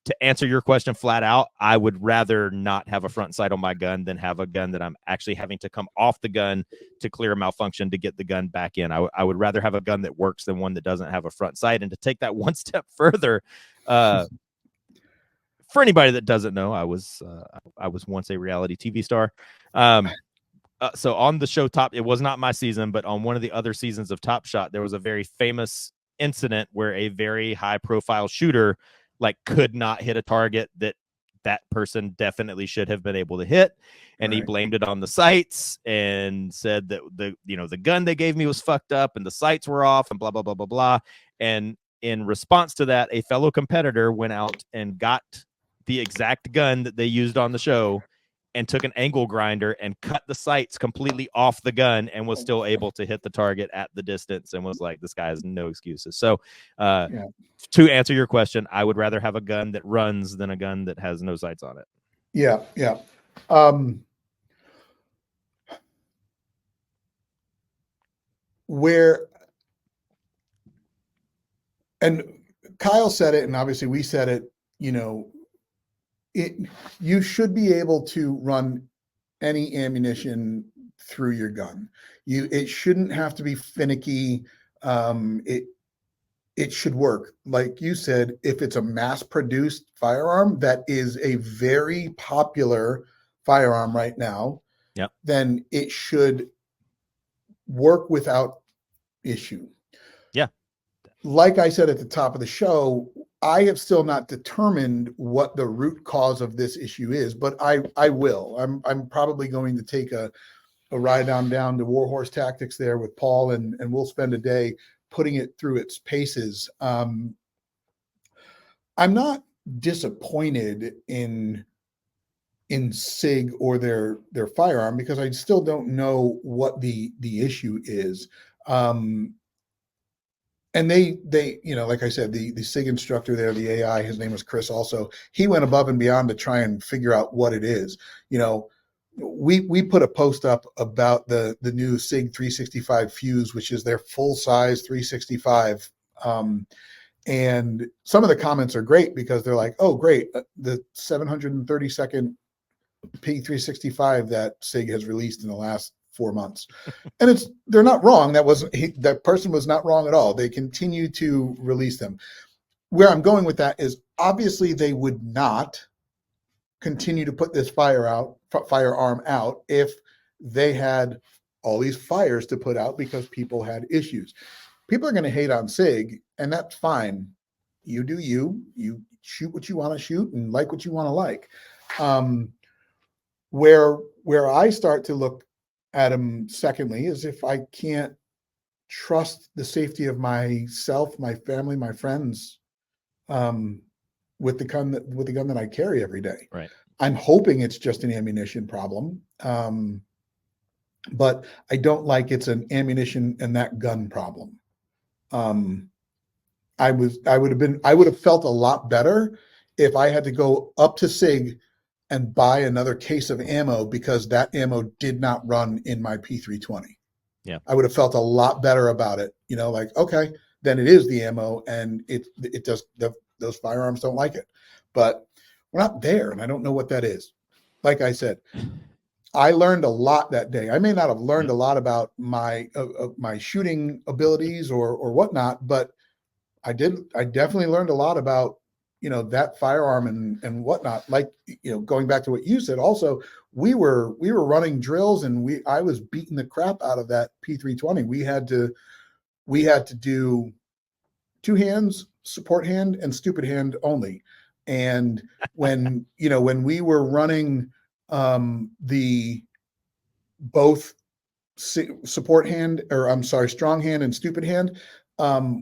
to answer your question flat out, I would rather not have a front sight on my gun than have a gun that I'm actually having to come off the gun to clear a malfunction to get the gun back in. I would rather have a gun that works than one that doesn't have a front sight. And to take that one step further, for anybody that doesn't know, I was once a reality TV star. So on the show it was not my season, but on one of the other seasons of Top Shot, there was a very famous incident where a very high profile shooter could not hit a target that person definitely should have been able to hit. And he blamed it on the sights and said that the gun they gave me was fucked up and the sights were off and blah, blah, blah, blah, blah. And in response to that, a fellow competitor went out and got the exact gun that they used on the show and took an angle grinder and cut the sights completely off the gun and was still able to hit the target at the distance, and was like, this guy has no excuses. So to answer your question, I would rather have a gun that runs than a gun that has no sights on it. Yeah. And Kyle said it, and obviously we said it, you should be able to run any ammunition through your gun. It shouldn't have to be finicky. It should work. Like you said, if it's a mass-produced firearm that is a very popular firearm right now, then it should work without issue. Yeah. Like I said at the top of the show, I have still not determined what the root cause of this issue is, but I will. I'm probably going to take a ride down to Warhorse Tactics there with Paul, and we'll spend a day putting it through its paces. I'm not disappointed in Sig or their firearm, because I still don't know what the issue is. And they, like I said, the Sig instructor there, the AI, his name was Chris also, he went above and beyond to try and figure out what it is. We put a post up about the new Sig 365 Fuse, which is their full size 365. And some of the comments are great, because they're like, oh, great, the 732nd P365 that Sig has released in the last 4 months. And they're not wrong. That person was not wrong at all. They continue to release them. Where I'm going with that is, obviously they would not continue to put this firearm out if they had all these fires to put out because people had issues. People are going to hate on Sig, and that's fine. You do you shoot what you want to shoot and like what you want to like. Where I start to look at them secondly is if I can't trust the safety of myself, my family, my friends, with the gun that I carry every day. Right. I'm hoping it's just an ammunition problem, but I don't like it's an ammunition and that gun problem. I would have felt a lot better if I had to go up to Sig and buy another case of ammo because that ammo did not run in my P320. Yeah, I would have felt a lot better about it. Okay, then it is the ammo, and it does. Those firearms don't like it, but we're not there, and I don't know what that is. Like I said, I learned a lot that day. I may not have learned a lot about my shooting abilities or whatnot, but I definitely learned a lot about that firearm and whatnot, like, going back to what you said, also, we were running drills, and I was beating the crap out of that P320. We had to do two hands, support hand, and stupid hand only. And when we were running the both support hand, or I'm sorry, strong hand and stupid hand,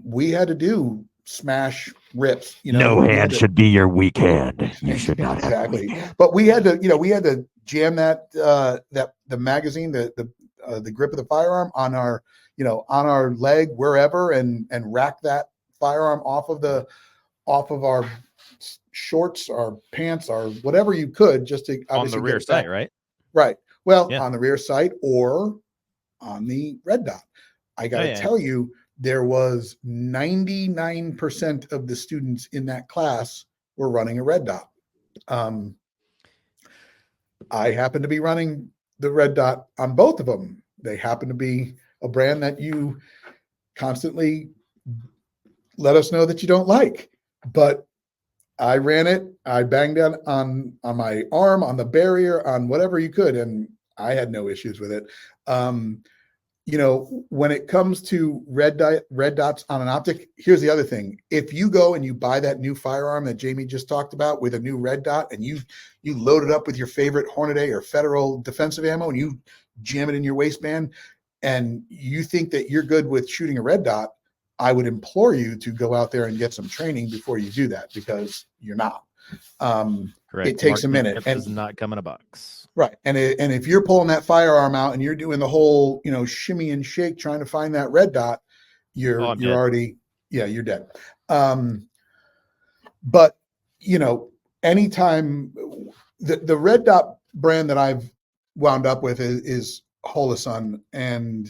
we had to do smash rips. No hand should be your weak hand. You should not have exactly. a weak hand. But we had to jam that the magazine, the grip of the firearm on our leg, wherever, and rack that firearm off of our shorts, our pants, or whatever you could, just to on the rear sight, right? Right. Well, Yeah. on the rear sight or on the red dot. I got to tell you, there was 99% of the students in that class were running a red dot. I happen to be running the red dot on both of them. They happen to be a brand that you constantly let us know that you don't like, but I ran it. I banged on my arm, on the barrier, on whatever you could, and I had no issues with it. When it comes to red dots on an optic, here's the other thing. If you go and you buy that new firearm that Jamie just talked about with a new red dot, and you load it up with your favorite Hornady or Federal defensive ammo, and you jam it in your waistband, and you think that you're good with shooting a red dot, I would implore you to go out there and get some training before you do that, because you're not. Correct. It takes a minute. And does not come in a box. Right. And if you're pulling that firearm out and you're doing the whole, shimmy and shake trying to find that red dot, you're already, you're dead. But anytime the red dot brand that I've wound up with is Holosun, and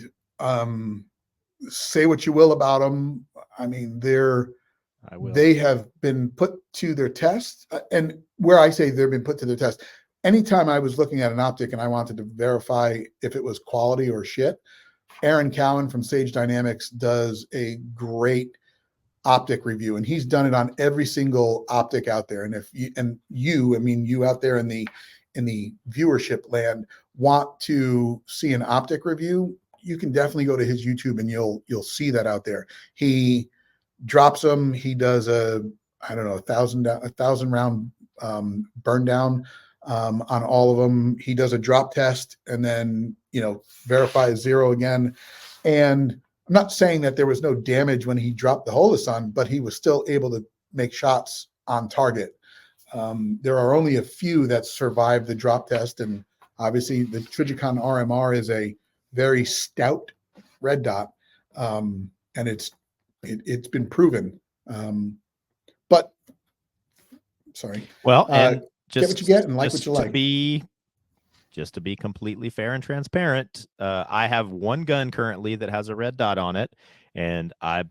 say what you will about them. I mean, they have been put to their test, and where I say they've been put to their test, anytime I was looking at an optic and I wanted to verify if it was quality or shit, Aaron Cowan from Sage Dynamics does a great optic review, and he's done it on every single optic out there. And if you out there in the viewership land want to see an optic review, you can definitely go to his YouTube and you'll see that out there. He drops them. He does a 1,000 round burn down on all of them. He does a drop test and then verifies zero again. And I'm not saying that there was no damage when he dropped the Holosun, but he was still able to make shots on target. There are only a few that survived the drop test, and obviously the Trijicon RMR is a very stout red dot, and it's been proven. But sorry. Well, and get what you get and like what you like. To be completely fair and transparent, I have one gun currently that has a red dot on it, and I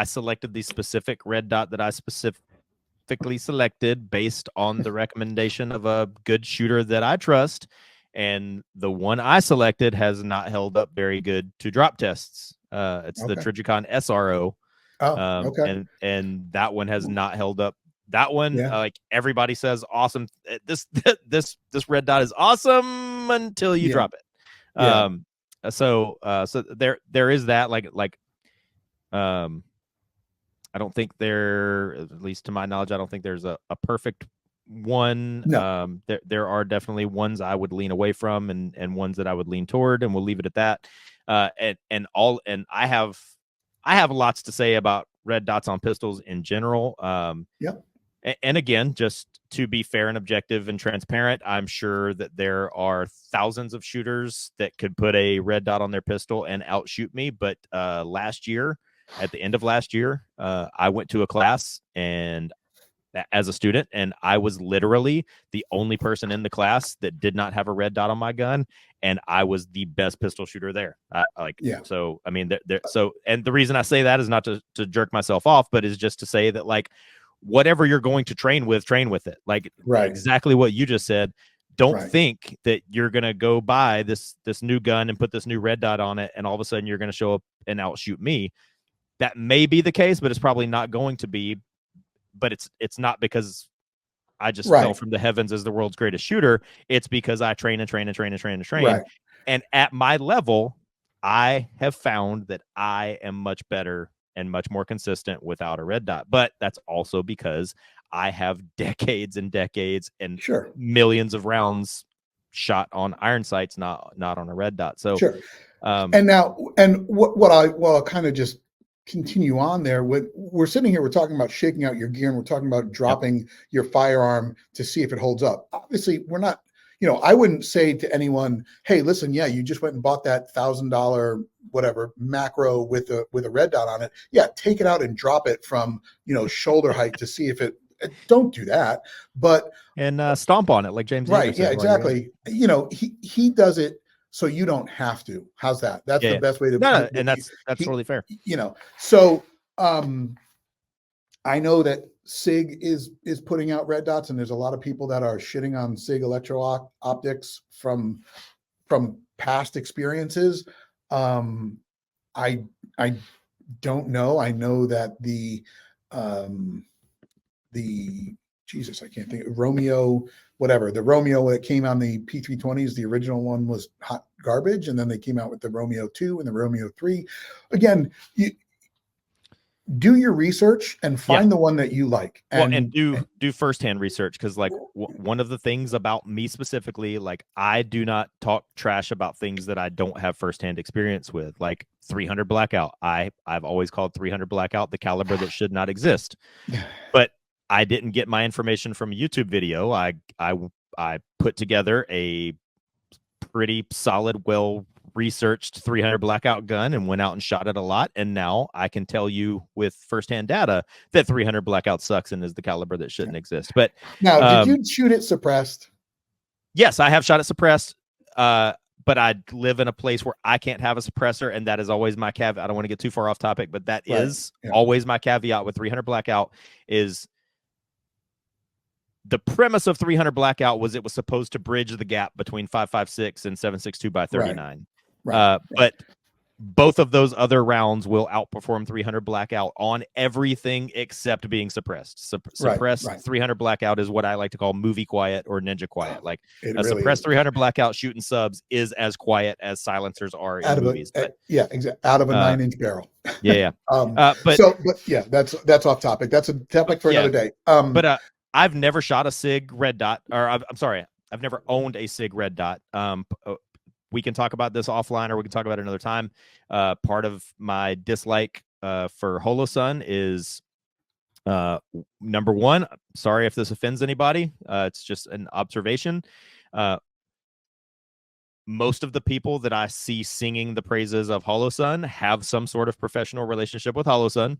selected the specific red dot that I specifically selected based on the recommendation of a good shooter that I trust. And the one I selected has not held up very good to drop tests. It's the Trijicon SRO. Oh, okay. And that one has not held up. That one, like everybody says, awesome. This red dot is awesome until you drop it. So there is that. I don't think at least to my knowledge, I don't think there's a perfect one. No. There are definitely ones I would lean away from and ones that I would lean toward, and we'll leave it at that. And I have lots to say about red dots on pistols in general. And again, just to be fair and objective and transparent, I'm sure that there are thousands of shooters that could put a red dot on their pistol and outshoot me. But last year, at the end of last year, I went to a class and as a student, and I was literally the only person in the class that did not have a red dot on my gun, and I was the best pistol shooter there. So I mean, and the reason I say that is not to jerk myself off, but is just to say that whatever you're going to train with it. Exactly what you just said. Don't think that you're going to go buy this new gun and put this new red dot on it, and all of a sudden you're going to show up and outshoot me. That may be the case, but it's probably not going to be. but it's not because I just Right. fell from the heavens as the world's greatest shooter. It's because I train and train and train and train and train. Right. And at my level, I have found that I am much better and much more consistent without a red dot. But that's also because I have decades and decades and Sure. millions of rounds shot on iron sights, not on a red dot. So Sure. And now, and what I'll kind of just continue on there with, we're sitting here, we're talking about shaking out your gear, and we're talking about dropping your firearm to see if it holds up. Obviously, we're not, I wouldn't say to anyone, hey, listen, yeah, you just went and bought that $1,000 whatever macro with a red dot on it. Yeah, take it out and drop it from shoulder height to see if it. Don't do that, but stomp on it like James. Right? Yeah, exactly. He does it so you don't have to. How's that? That's the best way to. No, and that's totally fair. So I know that Sig is putting out red dots, and there's a lot of people that are shitting on Sig electro optics from past experiences. I don't know. I know that the Jesus, I can't think of Romeo, whatever. The Romeo that came on the P320s, the original one was hot garbage. And then they came out with the Romeo 2 and the Romeo 3. Again, you do your research and find the one that you like. And do firsthand research. Cause like one of the things about me specifically, like I do not talk trash about things that I don't have firsthand experience with, like 300 blackout. I've always called 300 blackout the caliber that should not exist, but I didn't get my information from a YouTube video. I put together a pretty solid, well-researched 300 blackout gun and went out and shot it a lot. And now I can tell you with firsthand data that 300 blackout sucks and is the caliber that shouldn't exist. But now, did you shoot it suppressed? Yes, I have shot it suppressed. But I live in a place where I can't have a suppressor, and that is always my caveat. I don't want to get too far off topic, but that is always my caveat with 300 blackout is the premise of 300 blackout was it was supposed to bridge the gap between 5.56 and 7.62 by 39. But both of those other rounds will outperform 300 blackout on everything except being suppressed. Suppressed 300 blackout is what I like to call movie quiet or ninja quiet. Like a suppressed 300 blackout shooting subs is as quiet as silencers are in movies. Exactly. Out of a 9-inch barrel. But yeah, that's off topic. That's a topic for another day. I've never shot a Sig red dot, or I'm sorry, I've never owned a Sig red dot. We can talk about this offline, or we can talk about it another time. Part of my dislike for Holosun is number one. Sorry if this offends anybody. It's just an observation. Most of the people that I see singing the praises of Holosun have some sort of professional relationship with Holosun.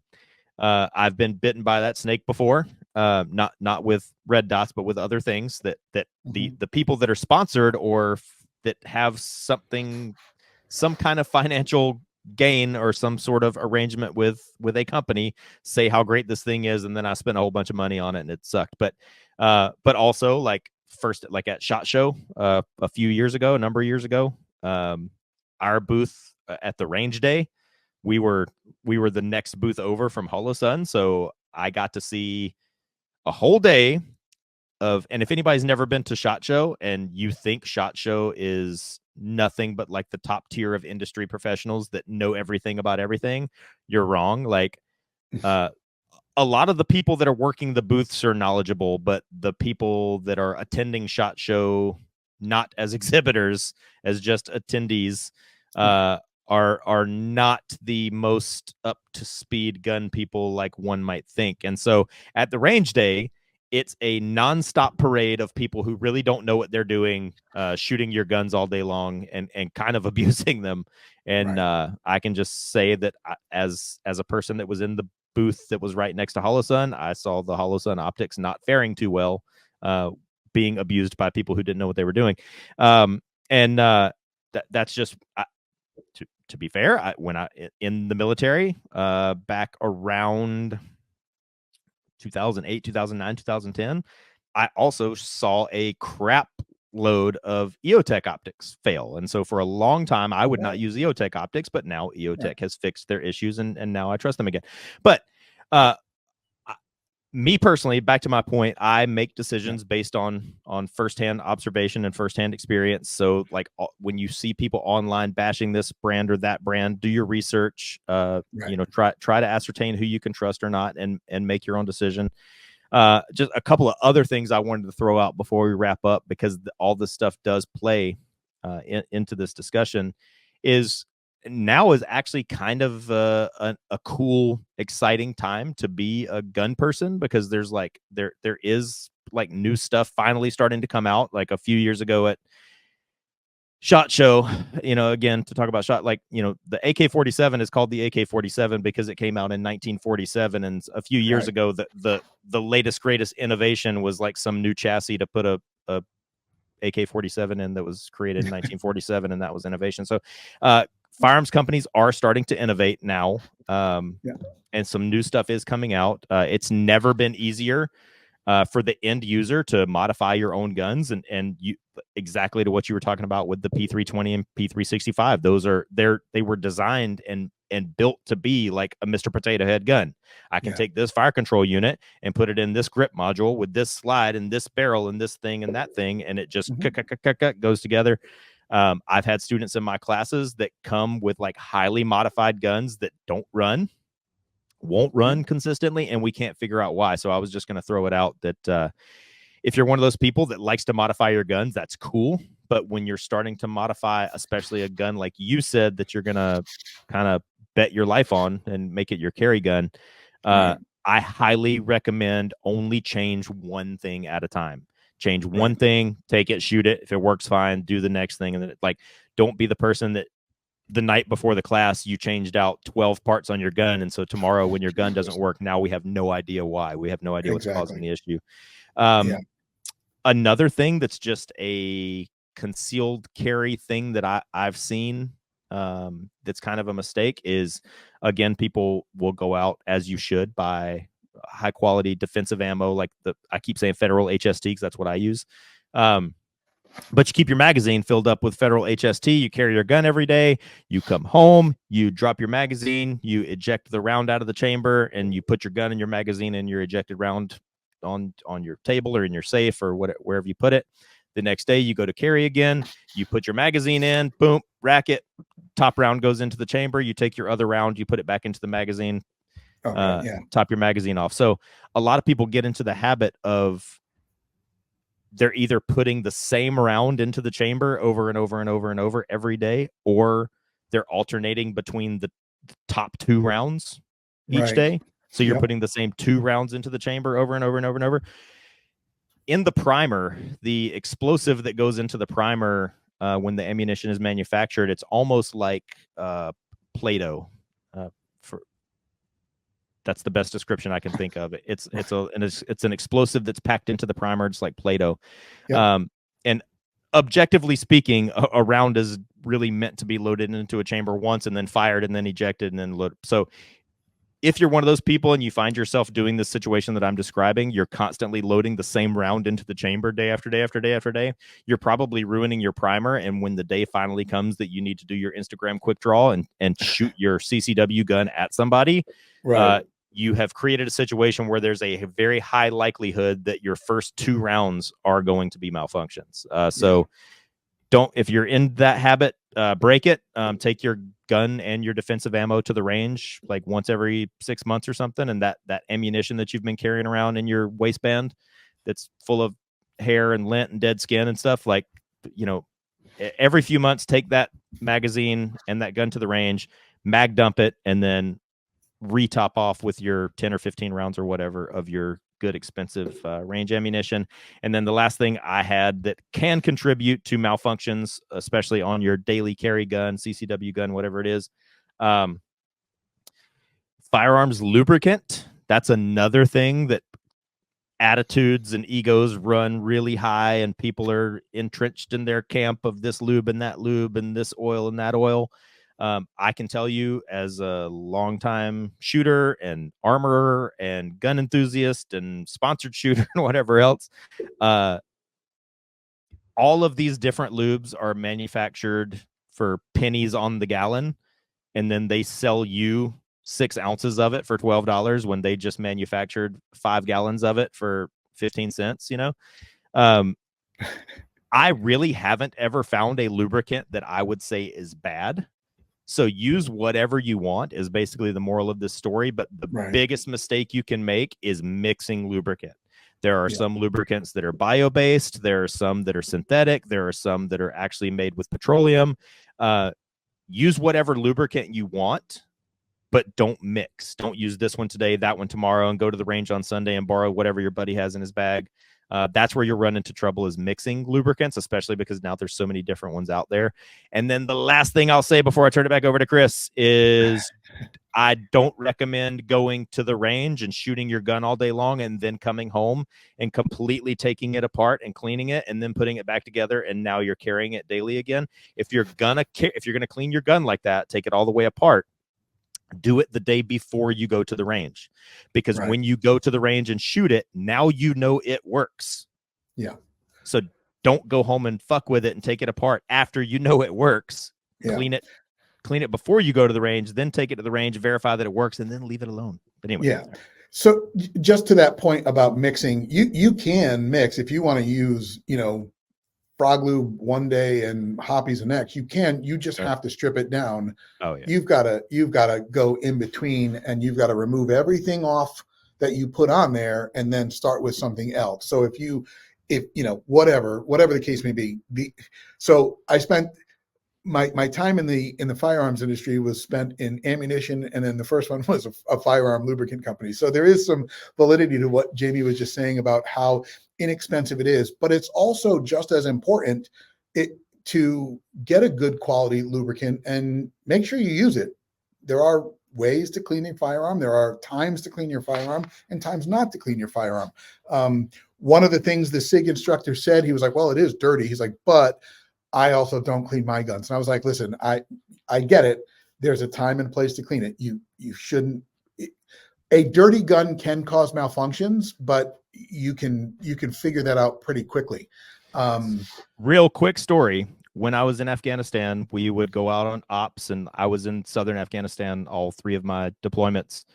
I've been bitten by that snake before, not with red dots, but with other things that the people that are sponsored or that have some kind of financial gain or some sort of arrangement with a company say how great this thing is, and then I spent a whole bunch of money on it and it sucked. But also like at SHOT Show a number of years ago, our booth at the range day, we were the next booth over from Holosun, so I got to see a whole day of, and if anybody's never been to SHOT Show and you think SHOT Show is nothing but like the top tier of industry professionals that know everything about everything, you're wrong. Like a lot of the people that are working the booths are knowledgeable, but the people that are attending SHOT Show, not as exhibitors, as just attendees, are not the most up to speed gun people like one might think. And so at the range day, it's a nonstop parade of people who really don't know what they're doing, shooting your guns all day long and kind of abusing them. And I can just say that as a person that was in the booth that was right next to Holosun, I saw the Holosun optics not faring too well, being abused by people who didn't know what they were doing. That's just to be fair. When I in the military, back around 2008, 2009, 2010, I also saw a crap load of EOTech optics fail. And so for a long time, I would not use EOTech optics, but now EOTech has fixed their issues and now I trust them again. But me personally, back to my point, I make decisions based on firsthand observation and firsthand experience. So like when you see people online bashing this brand or that brand, do your research, you know, try to ascertain who you can trust or not, and make your own decision. Just a couple of other things I wanted to throw out before we wrap up, because all this stuff does play into this discussion, is now is actually kind of a cool, exciting time to be a gun person, because there's like there is like new stuff finally starting to come out. Like a few years ago at SHOT Show, you know, again, to talk about shot, like, you know, the AK-47 is called the AK-47 because it came out in 1947, and a few years ago the latest greatest innovation was like some new chassis to put a AK-47 in that was created in 1947, and that was innovation. So firearms companies are starting to innovate now, and some new stuff is coming out. It's never been easier for the end user to modify your own guns, and you, exactly to what you were talking about with the P320 and P365. Those are they were designed and built to be like a Mr. Potato Head gun. I can take this fire control unit and put it in this grip module with this slide and this barrel and this thing and that thing, and it just goes together. I've had students in my classes that come with like highly modified guns that won't run consistently, and we can't figure out why. So I was just going to throw it out that if you're one of those people that likes to modify your guns, that's cool. But when you're starting to modify, especially a gun like you said that you're going to kind of bet your life on and make it your carry gun, I highly recommend only change one thing at a time. Change one thing, take it, shoot it. If it works, fine, do the next thing. And then like, don't be the person that the night before the class you changed out 12 parts on your gun, and so tomorrow when your gun doesn't work, now we have no idea why. We have no idea what's causing the issue. Another thing that's just a concealed carry thing that I've seen that's kind of a mistake is, again, people will go out, as you should, buy high quality defensive ammo, like I keep saying Federal HST because that's what I use. But you keep your magazine filled up with Federal HST. You carry your gun every day. You come home, you drop your magazine, you eject the round out of the chamber, and you put your gun in your magazine and your ejected round on your table or in your safe or wherever you put it. The next day you go to carry again. You put your magazine in, boom, rack it. Top round goes into the chamber. You take your other round, you put it back into the magazine, top your magazine off. So a lot of people get into the habit of they're either putting the same round into the chamber over and over and over and over every day, or they're alternating between the top two rounds each day. So you're putting the same two rounds into the chamber over and over and over and over. In the primer, the explosive that goes into the primer when the ammunition is manufactured, it's almost like Play-Doh. That's the best description I can think of. It's an explosive that's packed into the primer, just like Play-Doh. And objectively speaking, a round is really meant to be loaded into a chamber once and then fired and then ejected and then loaded. So if you're one of those people and you find yourself doing this situation that I'm describing, you're constantly loading the same round into the chamber day after day after day after day, you're probably ruining your primer. And when the day finally comes that you need to do your Instagram quick draw and shoot your CCW gun at somebody, you have created a situation where there's a very high likelihood that your first two rounds are going to be malfunctions. So if you're in that habit, break it. Take your gun and your defensive ammo to the range like once every 6 months or something, and that ammunition that you've been carrying around in your waistband that's full of hair and lint and dead skin and stuff, like, you know, every few months take that magazine and that gun to the range, mag dump it, and then retop off with your 10 or 15 rounds or whatever of your good expensive range ammunition. And then the last thing I had that can contribute to malfunctions, especially on your daily carry gun, CCW gun, whatever it is, firearms lubricant. That's another thing that attitudes and egos run really high, and people are entrenched in their camp of this lube and that lube and this oil and that oil. I can tell you, as a longtime shooter and armorer and gun enthusiast and sponsored shooter and whatever else, all of these different lubes are manufactured for pennies on the gallon, and then they sell you 6 ounces of it for $12 when they just manufactured 5 gallons of it for 15 cents, you know? I really haven't ever found a lubricant that I would say is bad. So use whatever you want is basically the moral of this story. But the biggest mistake you can make is mixing lubricant. There are some lubricants that are bio-based. There are some that are synthetic. There are some that are actually made with petroleum. Use whatever lubricant you want, but don't mix. Don't use this one today, that one tomorrow, and go to the range on Sunday and borrow whatever your buddy has in his bag. That's where you'll run into trouble, is mixing lubricants, especially because now there's so many different ones out there. And then the last thing I'll say before I turn it back over to Chris is I don't recommend going to the range and shooting your gun all day long and then coming home and completely taking it apart and cleaning it and then putting it back together, and now you're carrying it daily again. If you're gonna clean your gun like that, take it all the way apart. Do it the day before you go to the range, because when you go to the range and shoot it, now you know it works. Yeah. So don't go home and fuck with it and take it apart after you know it works. Yeah. Clean it before you go to the range, then take it to the range, verify that it works, and then leave it alone. But anyway. Yeah. So just to that point about mixing, you can mix if you want to use, frog lube one day and hoppies the next. You just have to strip it down. Oh yeah. You've got to go in between, and you've got to remove everything off that you put on there and then start with something else. So if whatever the case may be, so I spent my time in the firearms industry was spent in ammunition, and then the first one was a firearm lubricant company. So there is some validity to what Jamie was just saying about how inexpensive it is, but it's also just as important to get a good quality lubricant and make sure you use it. There are ways to clean a firearm. There are times to clean your firearm and times not to clean your firearm. One of the things the SIG instructor said, he was like, well, it is dirty. He's like, but I also don't clean my guns. And I was like, listen, I get it. There's a time and place to clean it. You shouldn't. A dirty gun can cause malfunctions, but you can figure that out pretty quickly. Real quick story. When I was in Afghanistan, we would go out on ops, and I was in southern Afghanistan all 3 of my deployments,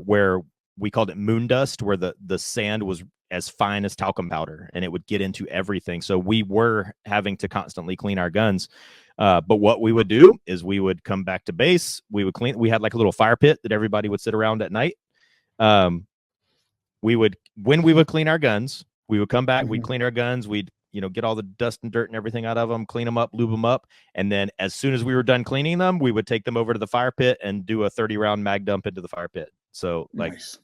where we called it moon dust, where the sand was as fine as talcum powder, and it would get into everything. So we were having to constantly clean our guns. But what we would do is we would come back to base. We would clean. We had like a little fire pit that everybody would sit around at night. When we would clean our guns, we would come back, we'd clean our guns, we'd, get all the dust and dirt and everything out of them, clean them up, lube them up. And then as soon as we were done cleaning them, we would take them over to the fire pit and do a 30-round mag dump into the fire pit. So nice.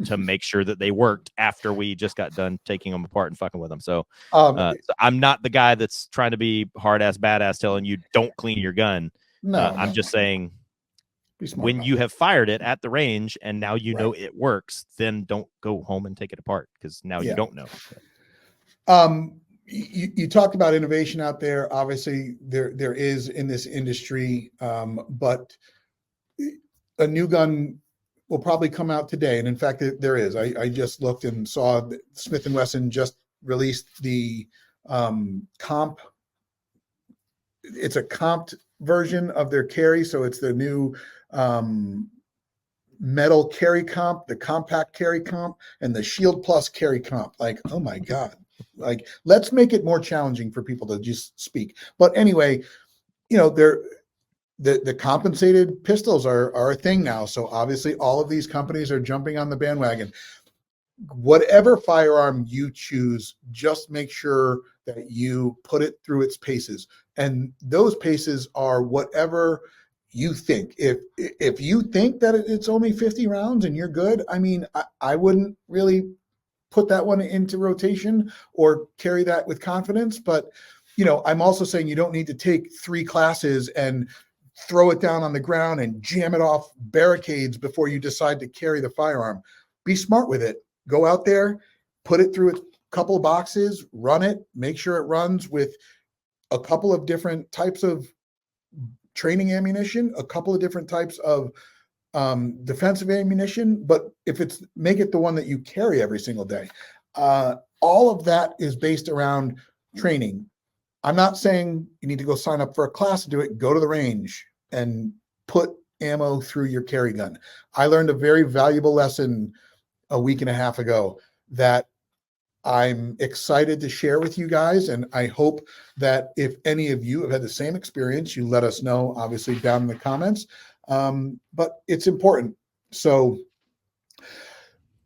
to make sure that they worked after we just got done taking them apart and fucking with them. So, so I'm not the guy that's trying to be hard ass badass telling you don't clean your gun. I'm just saying, when you have fired it at the range and now you know it works, then don't go home and take it apart, because now you don't know. You talked about innovation out there. Obviously, there is in this industry, but a new gun will probably come out today. And in fact, there is. I just looked and saw that Smith & Wesson just released the comp. It's a comped version of their carry. So it's the new metal carry comp, the compact carry comp, and the Shield Plus carry comp. Like, oh my God. Like, let's make it more challenging for people to just speak. But anyway, the compensated pistols are a thing now. So obviously all of these companies are jumping on the bandwagon. Whatever firearm you choose, just make sure that you put it through its paces. And those paces are whatever you think. If you think that it's only 50 rounds and you're good, I mean, I wouldn't really put that one into rotation or carry that with confidence. But, I'm also saying you don't need to take 3 classes and throw it down on the ground and jam it off barricades before you decide to carry the firearm. Be smart with it. Go out there, put it through a couple of boxes, run it, make sure it runs with a couple of different types of training ammunition, a couple of different types of defensive ammunition, but make it the one that you carry every single day. All of that is based around training. I'm not saying you need to go sign up for a class to do it. Go to the range and put ammo through your carry gun. I learned a very valuable lesson a week and a half ago that I'm excited to share with you guys. And I hope that if any of you have had the same experience, you let us know, obviously, down in the comments. But it's important. So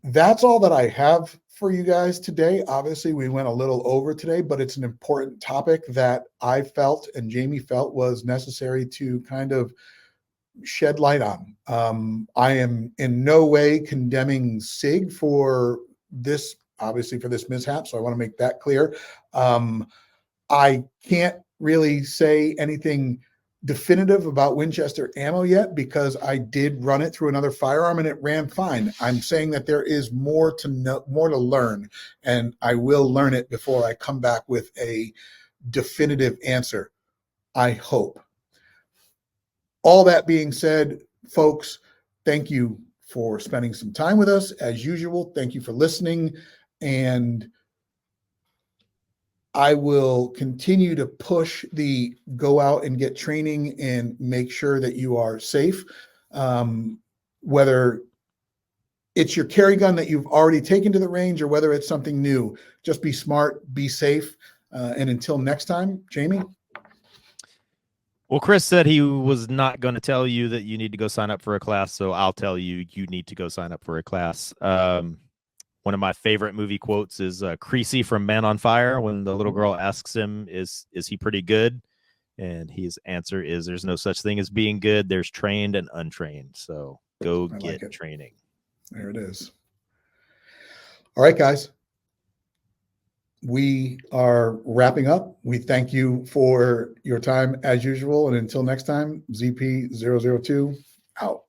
that's all that I have for you guys today. Obviously, we went a little over today, but it's an important topic that I felt and Jamie felt was necessary to kind of shed light on. I am in no way condemning SIG for this, obviously for this mishap. So I want to make that clear. I can't really say anything definitive about Winchester ammo yet because I did run it through another firearm and it ran fine. I'm saying that there is more to know, more to learn, and I will learn it before I come back with a definitive answer, I hope. All that being said, folks, thank you for spending some time with us. As usual, thank you for listening. And I will continue to push the go out and get training and make sure that you are safe. Whether it's your carry gun that you've already taken to the range or whether it's something new, just be smart, be safe. And until next time, Jamie. Well, Chris said he was not going to tell you that you need to go sign up for a class, so I'll tell you you need to go sign up for a class. One of my favorite movie quotes is Creasy from Man on Fire when the little girl asks him, is he pretty good? And his answer is, there's no such thing as being good. There's trained and untrained. So go get training. There it is. All right, guys. We are wrapping up. We thank you for your time as usual. And until next time, ZP002 out.